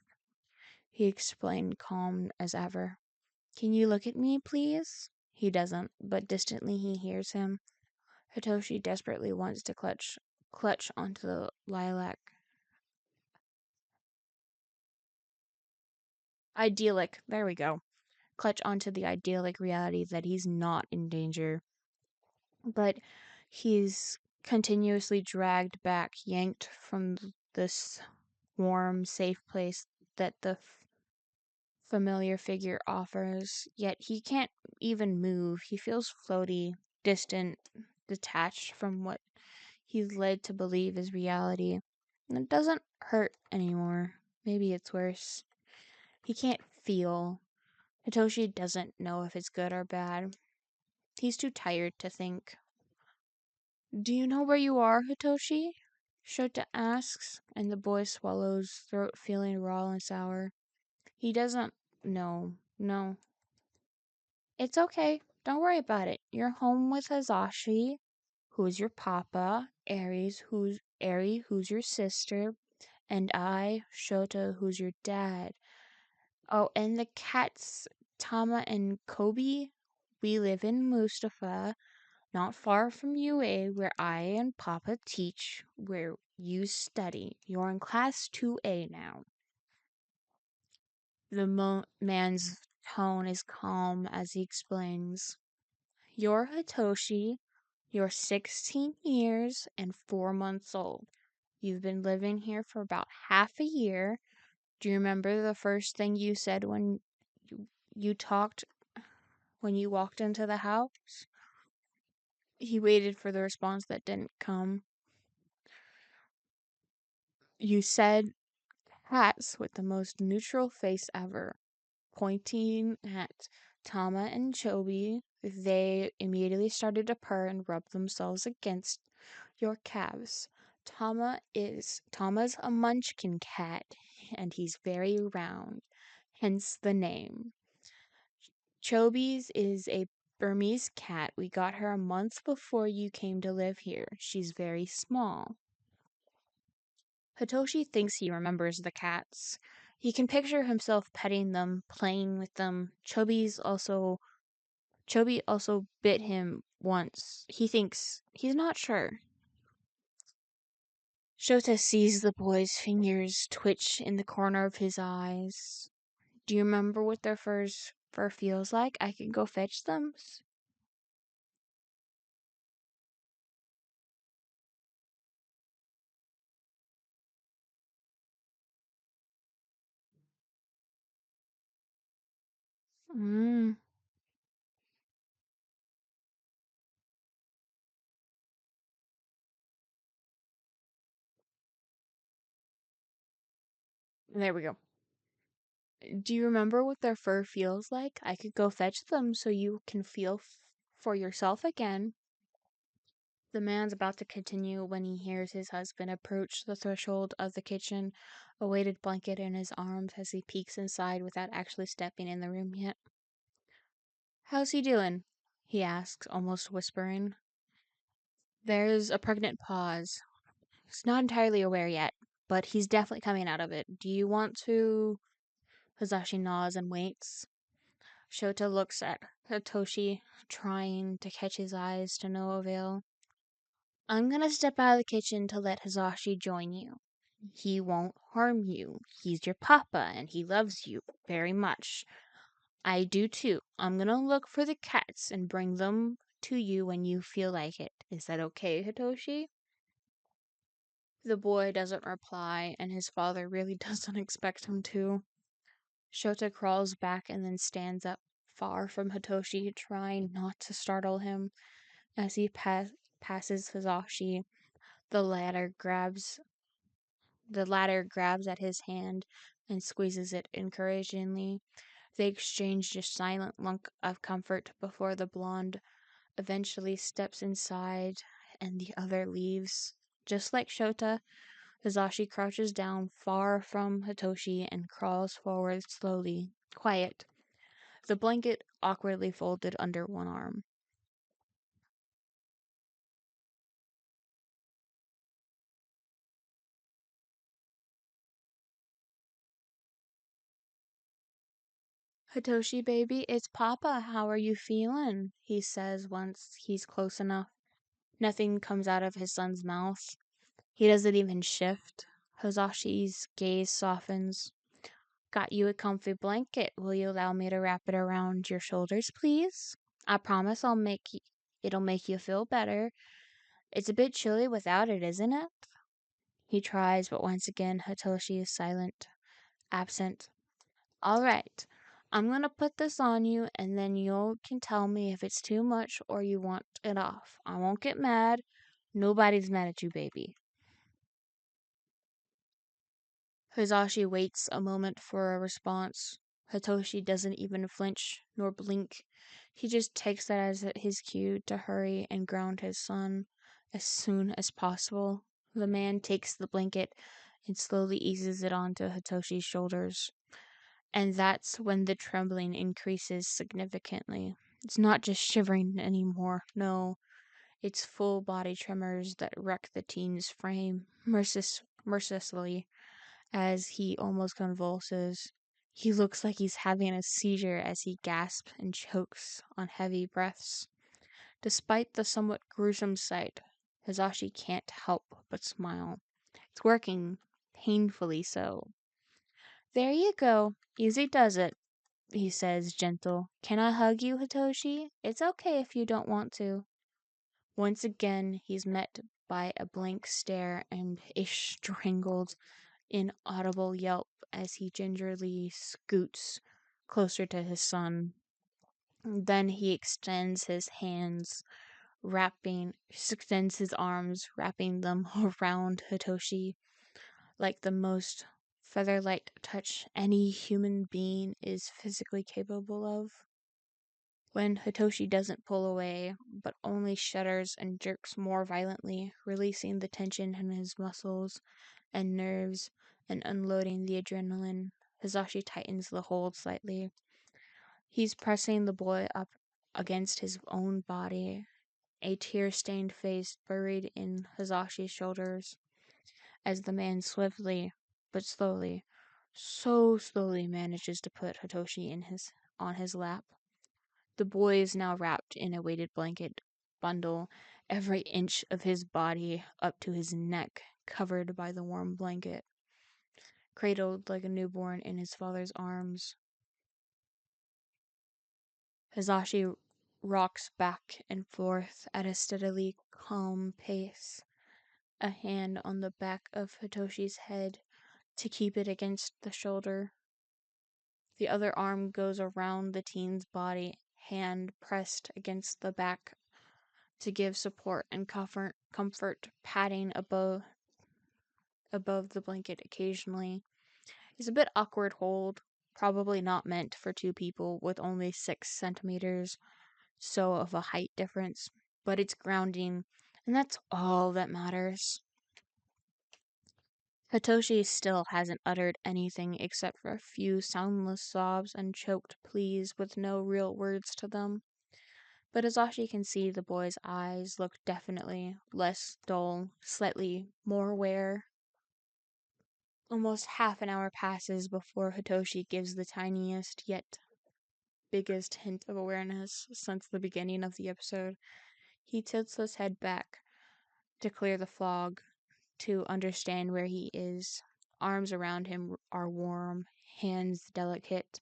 Speaker 1: he explained, calm as ever. Can you look at me, please? He doesn't, but distantly he hears him. Hitoshi desperately wants to clutch onto the lilac. Idyllic, there we go. Clutch onto the idyllic reality that he's not in danger. But he's continuously dragged back, yanked from this warm, safe place that the familiar figure offers, yet he can't even move. He feels floaty, distant, detached from what he's led to believe is reality. And it doesn't hurt anymore. Maybe it's worse. He can't feel. Hitoshi doesn't know if it's good or bad. He's too tired to think. Do you know where you are, Hitoshi? Shota asks, and the boy swallows, throat feeling raw and sour. He doesn't know. No. It's okay. Don't worry about it. You're home with Hazashi, who's your papa, Eri, who's your sister, and I, Shota, who's your dad. Oh, and the cats, Tama and Kobe. We live in Mustafa, not far from UA, where I and Papa teach, where you study. You're in class 2A now. The man's tone is calm as he explains. You're Hitoshi. You're 16 years and 4 months old. You've been living here for about half a year. Do you remember the first thing you said when you talked when you walked into the house? He waited for the response that didn't come. You said cats with the most neutral face ever. Pointing at Tama and Chobi, they immediately started to purr and rub themselves against your calves. Tama's a munchkin cat, and he's very round, hence the name. Chobi's is a Burmese cat. We got her a month before you came to live here. She's very small. Hitoshi thinks he remembers the cats. He can picture himself petting them, playing with them. Chobi also bit him once. He thinks he's not sure. Shota sees the boy's fingers twitch in the corner of his eyes. Do you remember what their fur feels like? I can go fetch them. Mm, there we go. Do you remember what their fur feels like? I could go fetch them so you can feel for yourself again. The man's about to continue when he hears his husband approach the threshold of the kitchen, a weighted blanket in his arms as he peeks inside without actually stepping in the room yet. How's he doing? He asks, almost whispering. There's a pregnant pause. He's not entirely aware yet, but he's definitely coming out of it. Do you want to? Hazashi nods and waits. Shota looks at Hitoshi, trying to catch his eyes to no avail. I'm gonna step out of the kitchen to let Hazashi join you. He won't harm you. He's your papa, and he loves you very much. I do too. I'm gonna look for the cats and bring them to you when you feel like it. Is that okay, Hitoshi? The boy doesn't reply, and his father really doesn't expect him to. Shota crawls back and then stands up far from Hitoshi, trying not to startle him. As he passes Hazashi, the latter grabs the latter grabs at his hand and squeezes it encouragingly. They exchange a silent look of comfort before the blonde eventually steps inside and the other leaves. Just like Shota, Hazashi crouches down far from Hitoshi and crawls forward slowly, quiet, the blanket awkwardly folded under one arm. Hitoshi baby, it's Papa. How are you feeling? He says once he's close enough. Nothing comes out of his son's mouth. He doesn't even shift. Hazashi's gaze softens. Got you a comfy blanket. Will you allow me to wrap it around your shoulders, please? I promise it'll make you feel better. It's a bit chilly without it, isn't it? He tries, but once again Hitoshi is silent, absent. All right. I'm gonna put this on you, and then you can tell me if it's too much or you want it off. I won't get mad. Nobody's mad at you, baby. Hizashi waits a moment for a response. Hitoshi doesn't even flinch nor blink. He just takes that as his cue to hurry and ground his son as soon as possible. The man takes the blanket and slowly eases it onto Hitoshi's shoulders. And that's when the trembling increases significantly. It's not just shivering anymore, no, it's full body tremors that wreck the teen's frame mercilessly as he almost convulses. He looks like he's having a seizure as he gasps and chokes on heavy breaths. Despite the somewhat gruesome sight, Hizashi can't help but smile. It's working, painfully so. There you go. Easy does it, he says, gentle. Can I hug you, Hitoshi? It's okay if you don't want to. Once again, he's met by a blank stare and a strangled, inaudible yelp as he gingerly scoots closer to his son. Then he extends his arms, wrapping them around Hitoshi like the most feather-light touch any human being is physically capable of. When Hitoshi doesn't pull away, but only shudders and jerks more violently, releasing the tension in his muscles and nerves and unloading the adrenaline, Hizashi tightens the hold slightly. He's pressing the boy up against his own body, a tear-stained face buried in Hizashi's shoulders, as the man swiftly but slowly, so slowly manages to put Hitoshi on his lap. The boy is now wrapped in a weighted blanket bundle, every inch of his body up to his neck covered by the warm blanket, cradled like a newborn in his father's arms. Hizashi rocks back and forth at a steadily calm pace, a hand on the back of Hitoshi's head to keep it against the shoulder. The other arm goes around the teen's body, hand pressed against the back to give support and comfort, patting above the blanket occasionally. It's a bit awkward hold, probably not meant for two people with only 6 centimeters so of a height difference, but it's grounding, and that's all that matters. Hitoshi still hasn't uttered anything except for a few soundless sobs and choked pleas with no real words to them. But Azashi can see the boy's eyes look definitely less dull, slightly more aware. Almost half an hour passes before Hitoshi gives the tiniest yet biggest hint of awareness since the beginning of the episode. He tilts his head back to clear the fog, to understand where he is. Arms around him are warm, hands delicate,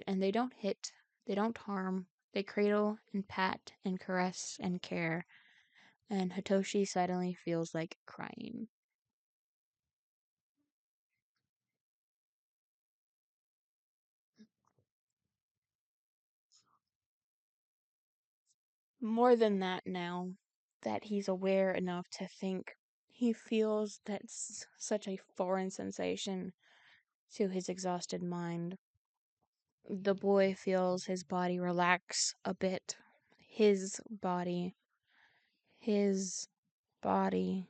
Speaker 1: and they don't hit, they don't harm. They cradle and pat and caress and care, and Hitoshi suddenly feels like crying. More than that now, that he's aware enough to think, he feels that's such a foreign sensation to his exhausted mind. The boy feels his body relax a bit. His body. His body.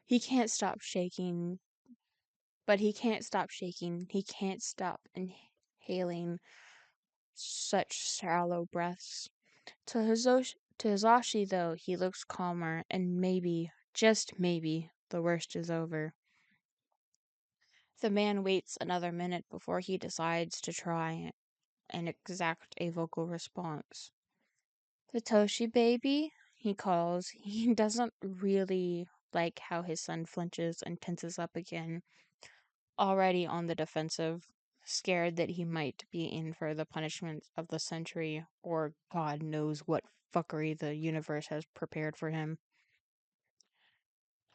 Speaker 1: He can't stop shaking, but he can't stop shaking. He can't stop inhaling such shallow breaths. To Hizashi, though, he looks calmer, and maybe, just maybe, the worst is over. The man waits another minute before he decides to try and exact a vocal response. Satoshi baby, he calls. He doesn't really like how his son flinches and tenses up again, already on the defensive, scared that he might be in for the punishment of the century, or God knows what fuckery the universe has prepared for him.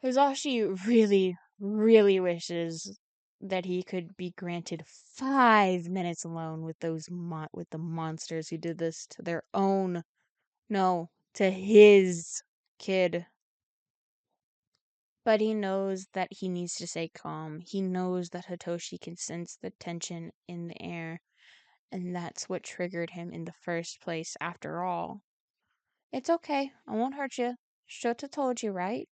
Speaker 1: Hizashi really, really wishes that he could be granted 5 minutes alone with with the monsters who did this to their own, no, to his kid. But he knows that he needs to stay calm. He knows that Hitoshi can sense the tension in the air, and that's what triggered him in the first place after all. It's okay. I won't hurt you. Shota told you, right?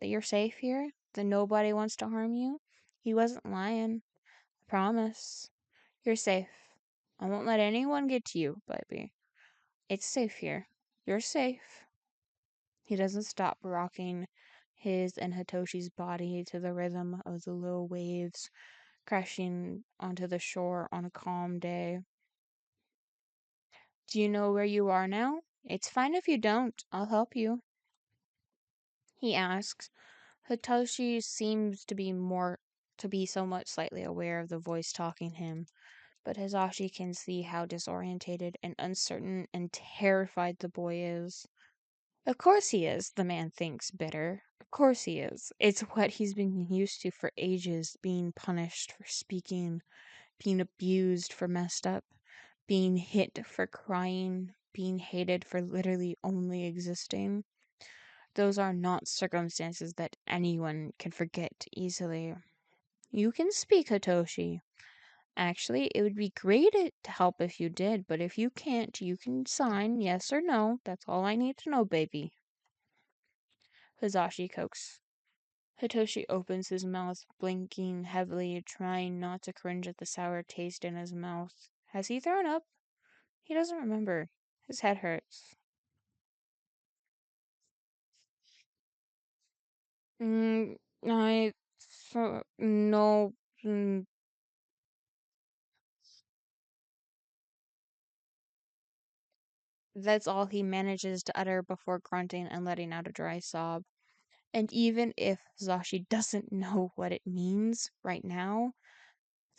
Speaker 1: That you're safe here? That nobody wants to harm you? He wasn't lying. I promise. You're safe. I won't let anyone get to you, baby. It's safe here. You're safe. He doesn't stop rocking his and Hitoshi's body to the rhythm of the low waves crashing onto the shore on a calm day. Do you know where you are now? It's fine if you don't. I'll help you. He asks. Hitoshi seems to be somewhat slightly aware of the voice talking him, but Hisashi can see how disorientated and uncertain and terrified the boy is. Of course he is, the man thinks, bitter. Of course he is. It's what he's been used to for ages, being punished for speaking, being abused for messed up, being hit for crying, being hated for literally only existing. Those are not circumstances that anyone can forget easily. You can speak, Hitoshi. Actually, it would be great to help if you did, but if you can't, you can sign yes or no. That's all I need to know, baby. Hisashi coaxes. Hitoshi opens his mouth, blinking heavily, trying not to cringe at the sour taste in his mouth. Has he thrown up? He doesn't remember. His head hurts. Mm, I. No. That's all he manages to utter before grunting and letting out a dry sob. And even if Zashi doesn't know what it means right now,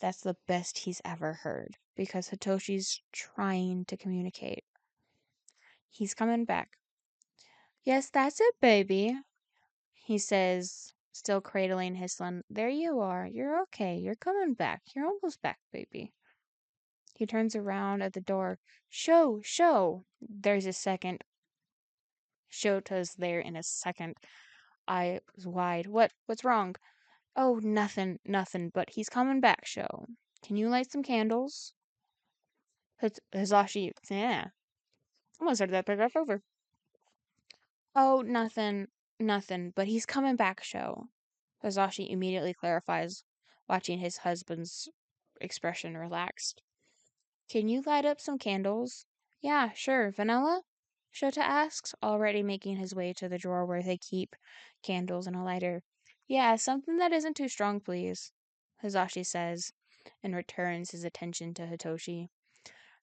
Speaker 1: that's the best he's ever heard because Hitoshi's trying to communicate. He's coming back. Yes, that's it, baby, he says, still cradling his son. There you are. You're okay. You're coming back. You're almost back, baby. He turns around at the door. Show. There's a second. Shota's there in a second. Eyes wide. What's wrong? Oh, nothing, but he's coming back, Sho. Can you light some candles? Hisashi, yeah. I'm gonna start that paragraph over. Oh, nothing, but he's coming back, Sho. Hisashi immediately clarifies, watching his husband's expression relaxed. Can you light up some candles? Yeah, sure. Vanilla? Shota asks, already making his way to the drawer where they keep candles and a lighter. Yeah, something that isn't too strong, please, Hisashi says, and returns his attention to Hitoshi.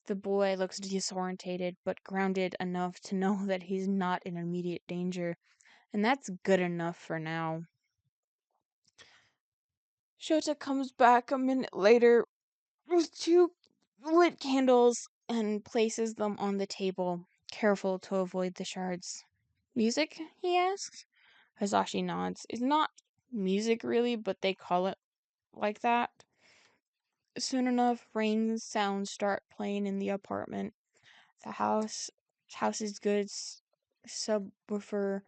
Speaker 1: The boy looks disorientated, but grounded enough to know that he's not in immediate danger, and that's good enough for now. Shota comes back a minute later with two lit candles and places them on the table, careful to avoid the shards. Music? He asks. Hisashi nods. It's not music really, but they call it like that. Soon enough, rain sounds start playing in the apartment. The house's goods subwoofer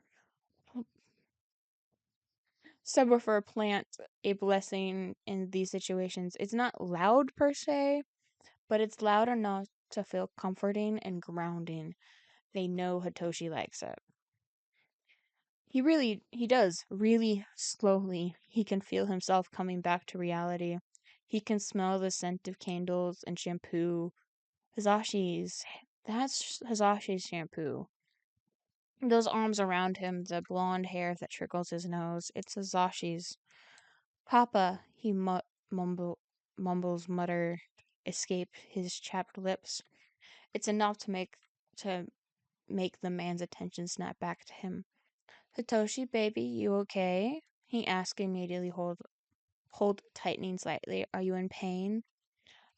Speaker 1: subwoofer plant a blessing in these situations. It's not loud per se, but it's loud enough to feel comforting and grounding. They know Hitoshi likes it. He does, really slowly. He can feel himself coming back to reality. He can smell the scent of candles and shampoo. That's Hizashi's shampoo. Those arms around him, the blonde hair that trickles his nose, it's Hizashi's. Papa, mumbles, escape his chapped lips. It's enough to make the man's attention snap back to him. Hitoshi, baby, you okay? He asks immediately, hold tightening slightly. Are you in pain?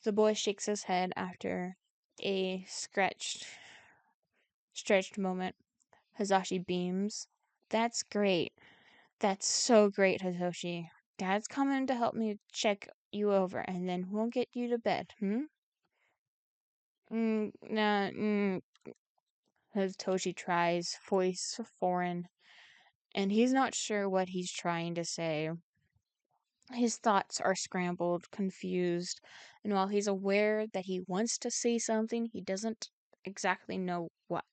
Speaker 1: The boy shakes his head after a stretched moment. Hisashi beams. That's great. That's so great, Hitoshi. Dad's coming to help me check you over, and then we'll get you to bed, hmm? Nah, Hitoshi tries, voice foreign, and he's not sure what he's trying to say. His thoughts are scrambled, confused, and while he's aware that he wants to say something, he doesn't exactly know what.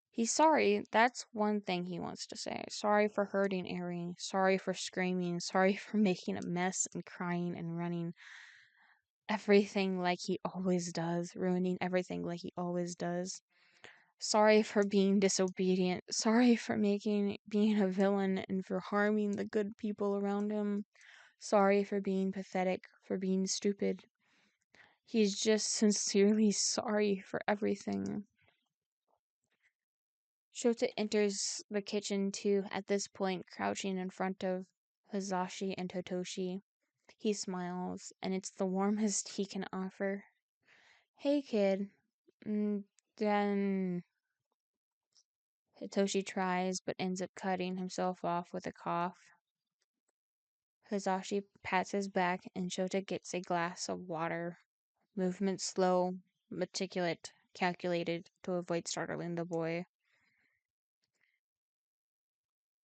Speaker 1: He's sorry, that's one thing he wants to say. Sorry for hurting Eri, sorry for screaming, sorry for making a mess and crying and running everything like he always does, ruining everything like he always does. Sorry for being disobedient, sorry for being a villain and for harming the good people around him. Sorry for being pathetic, for being stupid. He's just sincerely sorry for everything. Shota enters the kitchen too, at this point crouching in front of Hazashi and Hitoshi. He smiles, and it's the warmest he can offer. Hey kid. Then Hitoshi tries, but ends up cutting himself off with a cough. Hazashi pats his back, and Shota gets a glass of water. Movement slow, meticulous, calculated to avoid startling the boy.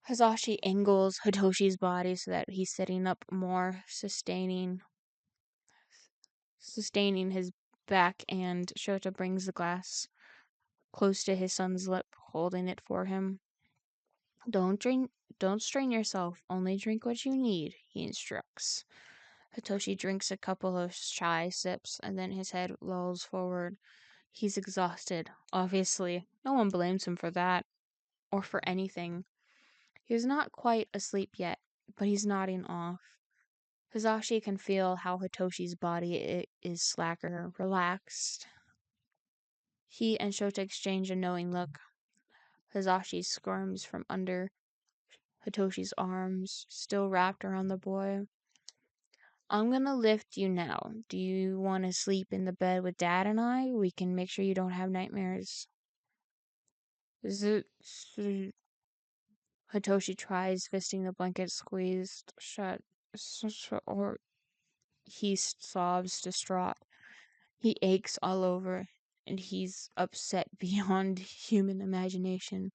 Speaker 1: Hazashi angles Hitoshi's body so that he's sitting up more, sustaining his back, and Shota brings the glass close to his son's lip, holding it for him. Don't strain yourself, only drink what you need, he instructs. Hitoshi drinks a couple of shy sips, and then his head lolls forward. He's exhausted, obviously. No one blames him for that, or for anything. He's not quite asleep yet, but he's nodding off. Hazashi can feel how Hitoshi's body is slacker, relaxed. He and Shota exchange a knowing look. Hazashi squirms from under Hitoshi's arms, still wrapped around the boy. I'm gonna lift you now. Do you want to sleep in the bed with Dad and I? We can make sure you don't have nightmares. Hitoshi tries, fisting the blanket squeezed shut, or he sobs, distraught. He aches all over, and he's upset beyond human imagination.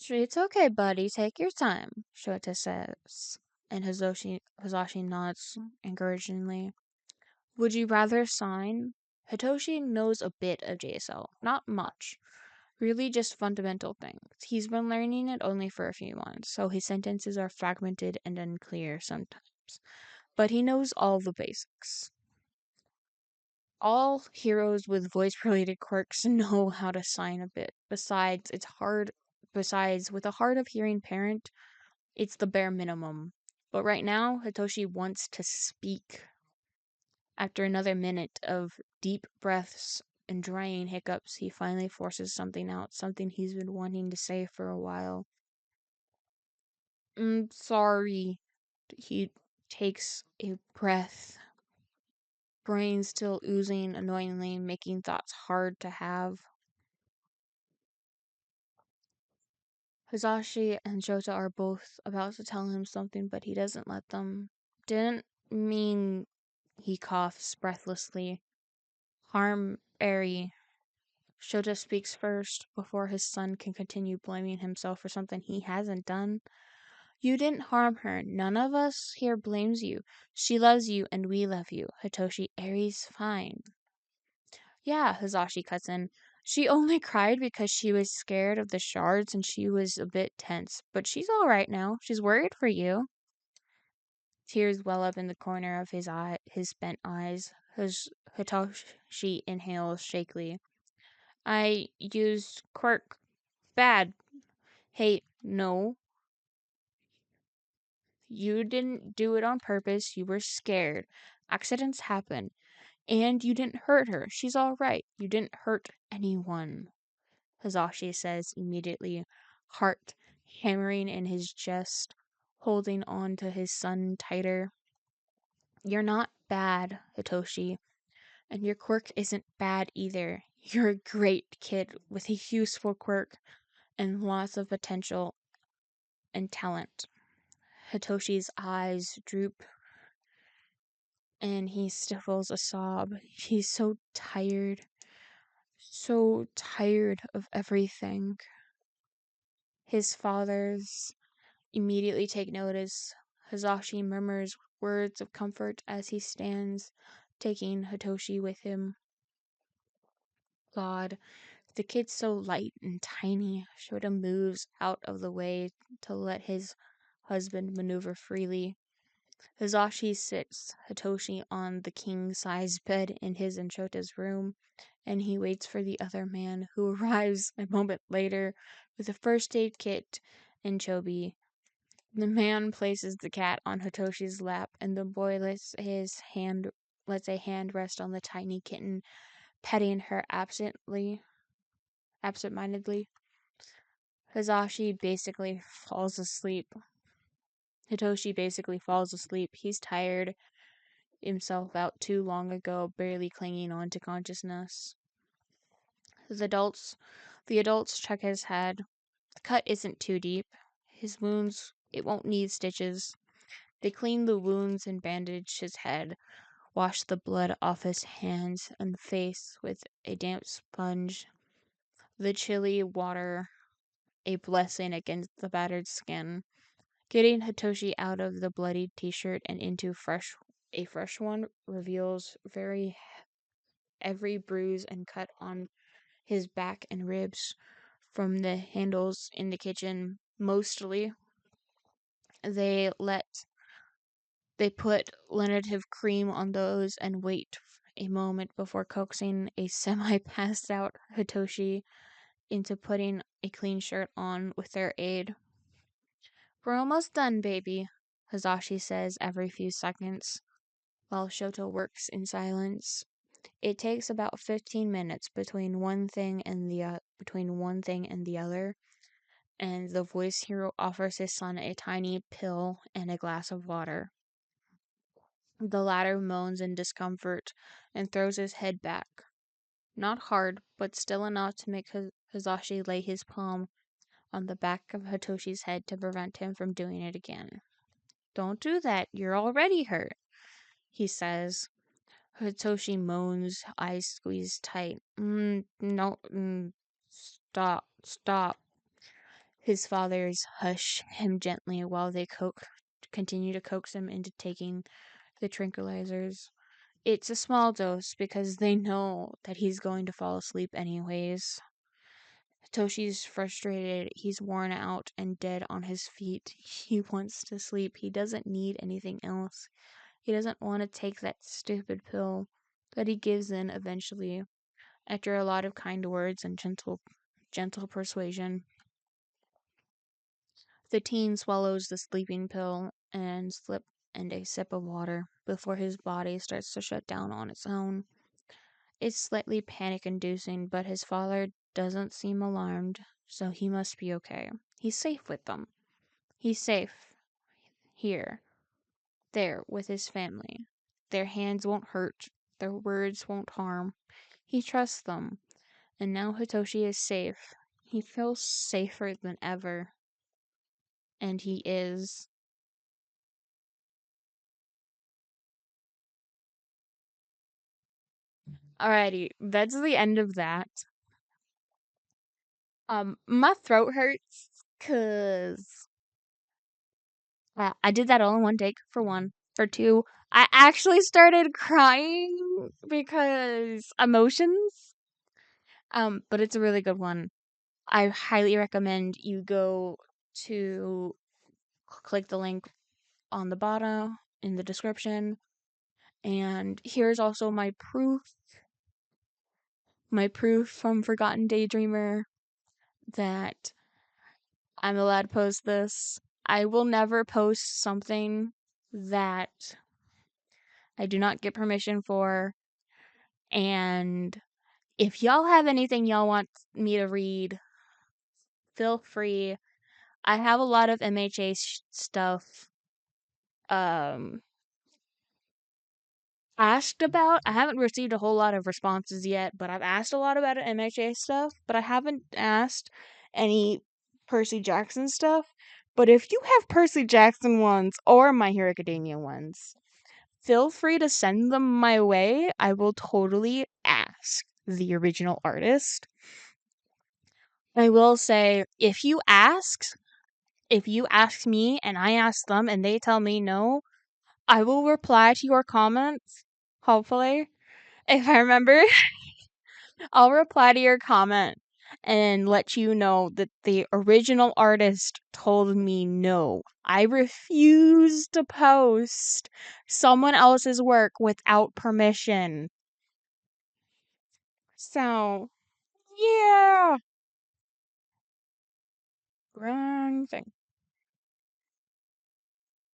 Speaker 1: It's okay, buddy. Take your time, Shota says, and Hazashi nods encouragingly. Would you rather sign? Hitoshi knows a bit of JSL, not much. Really just fundamental things. He's been learning it only for a few months, so his sentences are fragmented and unclear sometimes. But he knows all the basics. All heroes with voice-related quirks know how to sign a bit. Besides, with a hard of hearing parent, it's the bare minimum. But right now, Hitoshi wants to speak. After another minute of deep breaths and drying hiccups, he finally forces something out, something he's been wanting to say for a while. Sorry. He takes a breath, brain still oozing annoyingly, making thoughts hard to have. Hazashi and Jota are both about to tell him something, but he doesn't let them. Didn't mean, he coughs breathlessly. Harm Eri. Shota speaks first, before his son can continue blaming himself for something he hasn't done. You didn't harm her. None of us here blames you. She loves you, and we love you. Hitoshi, Eri's fine. Yeah, Hazashi cuts in. She only cried because she was scared of the shards and she was a bit tense. But she's alright now. She's worried for you. Tears well up in the corner of his spent eyes. Hitoshi inhales shakily. I used quirk. Bad. Hey, no. You didn't do it on purpose. You were scared. Accidents happen. And you didn't hurt her. She's alright. You didn't hurt anyone. Hazashi says immediately, heart hammering in his chest, holding on to his son tighter. You're not bad, Hitoshi, and your quirk isn't bad either. You're a great kid with a useful quirk and lots of potential and talent. Hitoshi's eyes droop and he stifles a sob. He's so tired of everything. His fathers immediately take notice. Hazashi murmurs words of comfort as he stands, taking Hitoshi with him. God, the kid's so light and tiny. Shota moves out of the way to let his husband maneuver freely. Hazashi sits Hitoshi on the king-size bed in his and Shota's room, and he waits for the other man, who arrives a moment later with a first aid kit and Chobi. The man places the cat on Hitoshi's lap, and the boy lets a hand rest on the tiny kitten, petting her absent-mindedly. Hitoshi basically falls asleep. He's tired himself out too long ago, barely clinging on to consciousness. The adults check his head. The cut isn't too deep. His wounds, it won't need stitches. They clean the wounds and bandage his head, wash the blood off his hands and face with a damp sponge. The chilly water, a blessing against the battered skin. Getting Hitoshi out of the bloodied t-shirt and into a fresh one reveals every bruise and cut on his back and ribs from the handles in the kitchen. Mostly, they put lenitive cream on those and wait a moment before coaxing a semi-passed out Hitoshi into putting a clean shirt on with their aid. "We're almost done, baby," Hazashi says every few seconds, while Shoto works in silence. It takes about 15 minutes between one thing and the other, and the voice hero offers his son a tiny pill and a glass of water. The latter moans in discomfort and throws his head back. Not hard, but still enough to make Hazashi lay his palm on the back of Hitoshi's head to prevent him from doing it again. "Don't do that, you're already hurt," he says. Hitoshi moans, eyes squeezed tight. No, stop. His fathers hush him gently while they continue to coax him into taking the tranquilizers. It's a small dose because they know that he's going to fall asleep anyways. Hitoshi's frustrated. He's worn out and dead on his feet. He wants to sleep. He doesn't need anything else. He doesn't want to take that stupid pill, but he gives in eventually, after a lot of kind words and gentle persuasion. The teen swallows the sleeping pill and a sip of water before his body starts to shut down on its own. It's slightly panic-inducing, but his father doesn't seem alarmed, so he must be okay. He's safe with them. He's safe here, there, with his family. Their hands won't hurt. Their words won't harm. He trusts them. And now Hitoshi is safe. He feels safer than ever. And he is. Alrighty, that's the end of that. My throat hurts because I did that all in one take, for one. For two, I actually started crying because emotions. But it's a really good one. I highly recommend you go to click the link on the bottom in the description. And here's also my proof from Forgotten Daydreamer that I'm allowed to post this. I will never post something that I do not get permission for. And if y'all have anything y'all want me to read, feel free. I have a lot of MHA stuff um asked about. I haven't received a whole lot of responses yet, but I've asked a lot about MHA stuff, but I haven't asked any Percy Jackson stuff. But if you have Percy Jackson ones or My Hero Academia ones, feel free to send them my way. I will totally ask the original artist. I will say, if you ask me and I ask them and they tell me no, I will reply to your comments, hopefully. If I remember, I'll reply to your comment and let you know that the original artist told me no. I refuse to post someone else's work without permission. So, yeah. Wrong thing.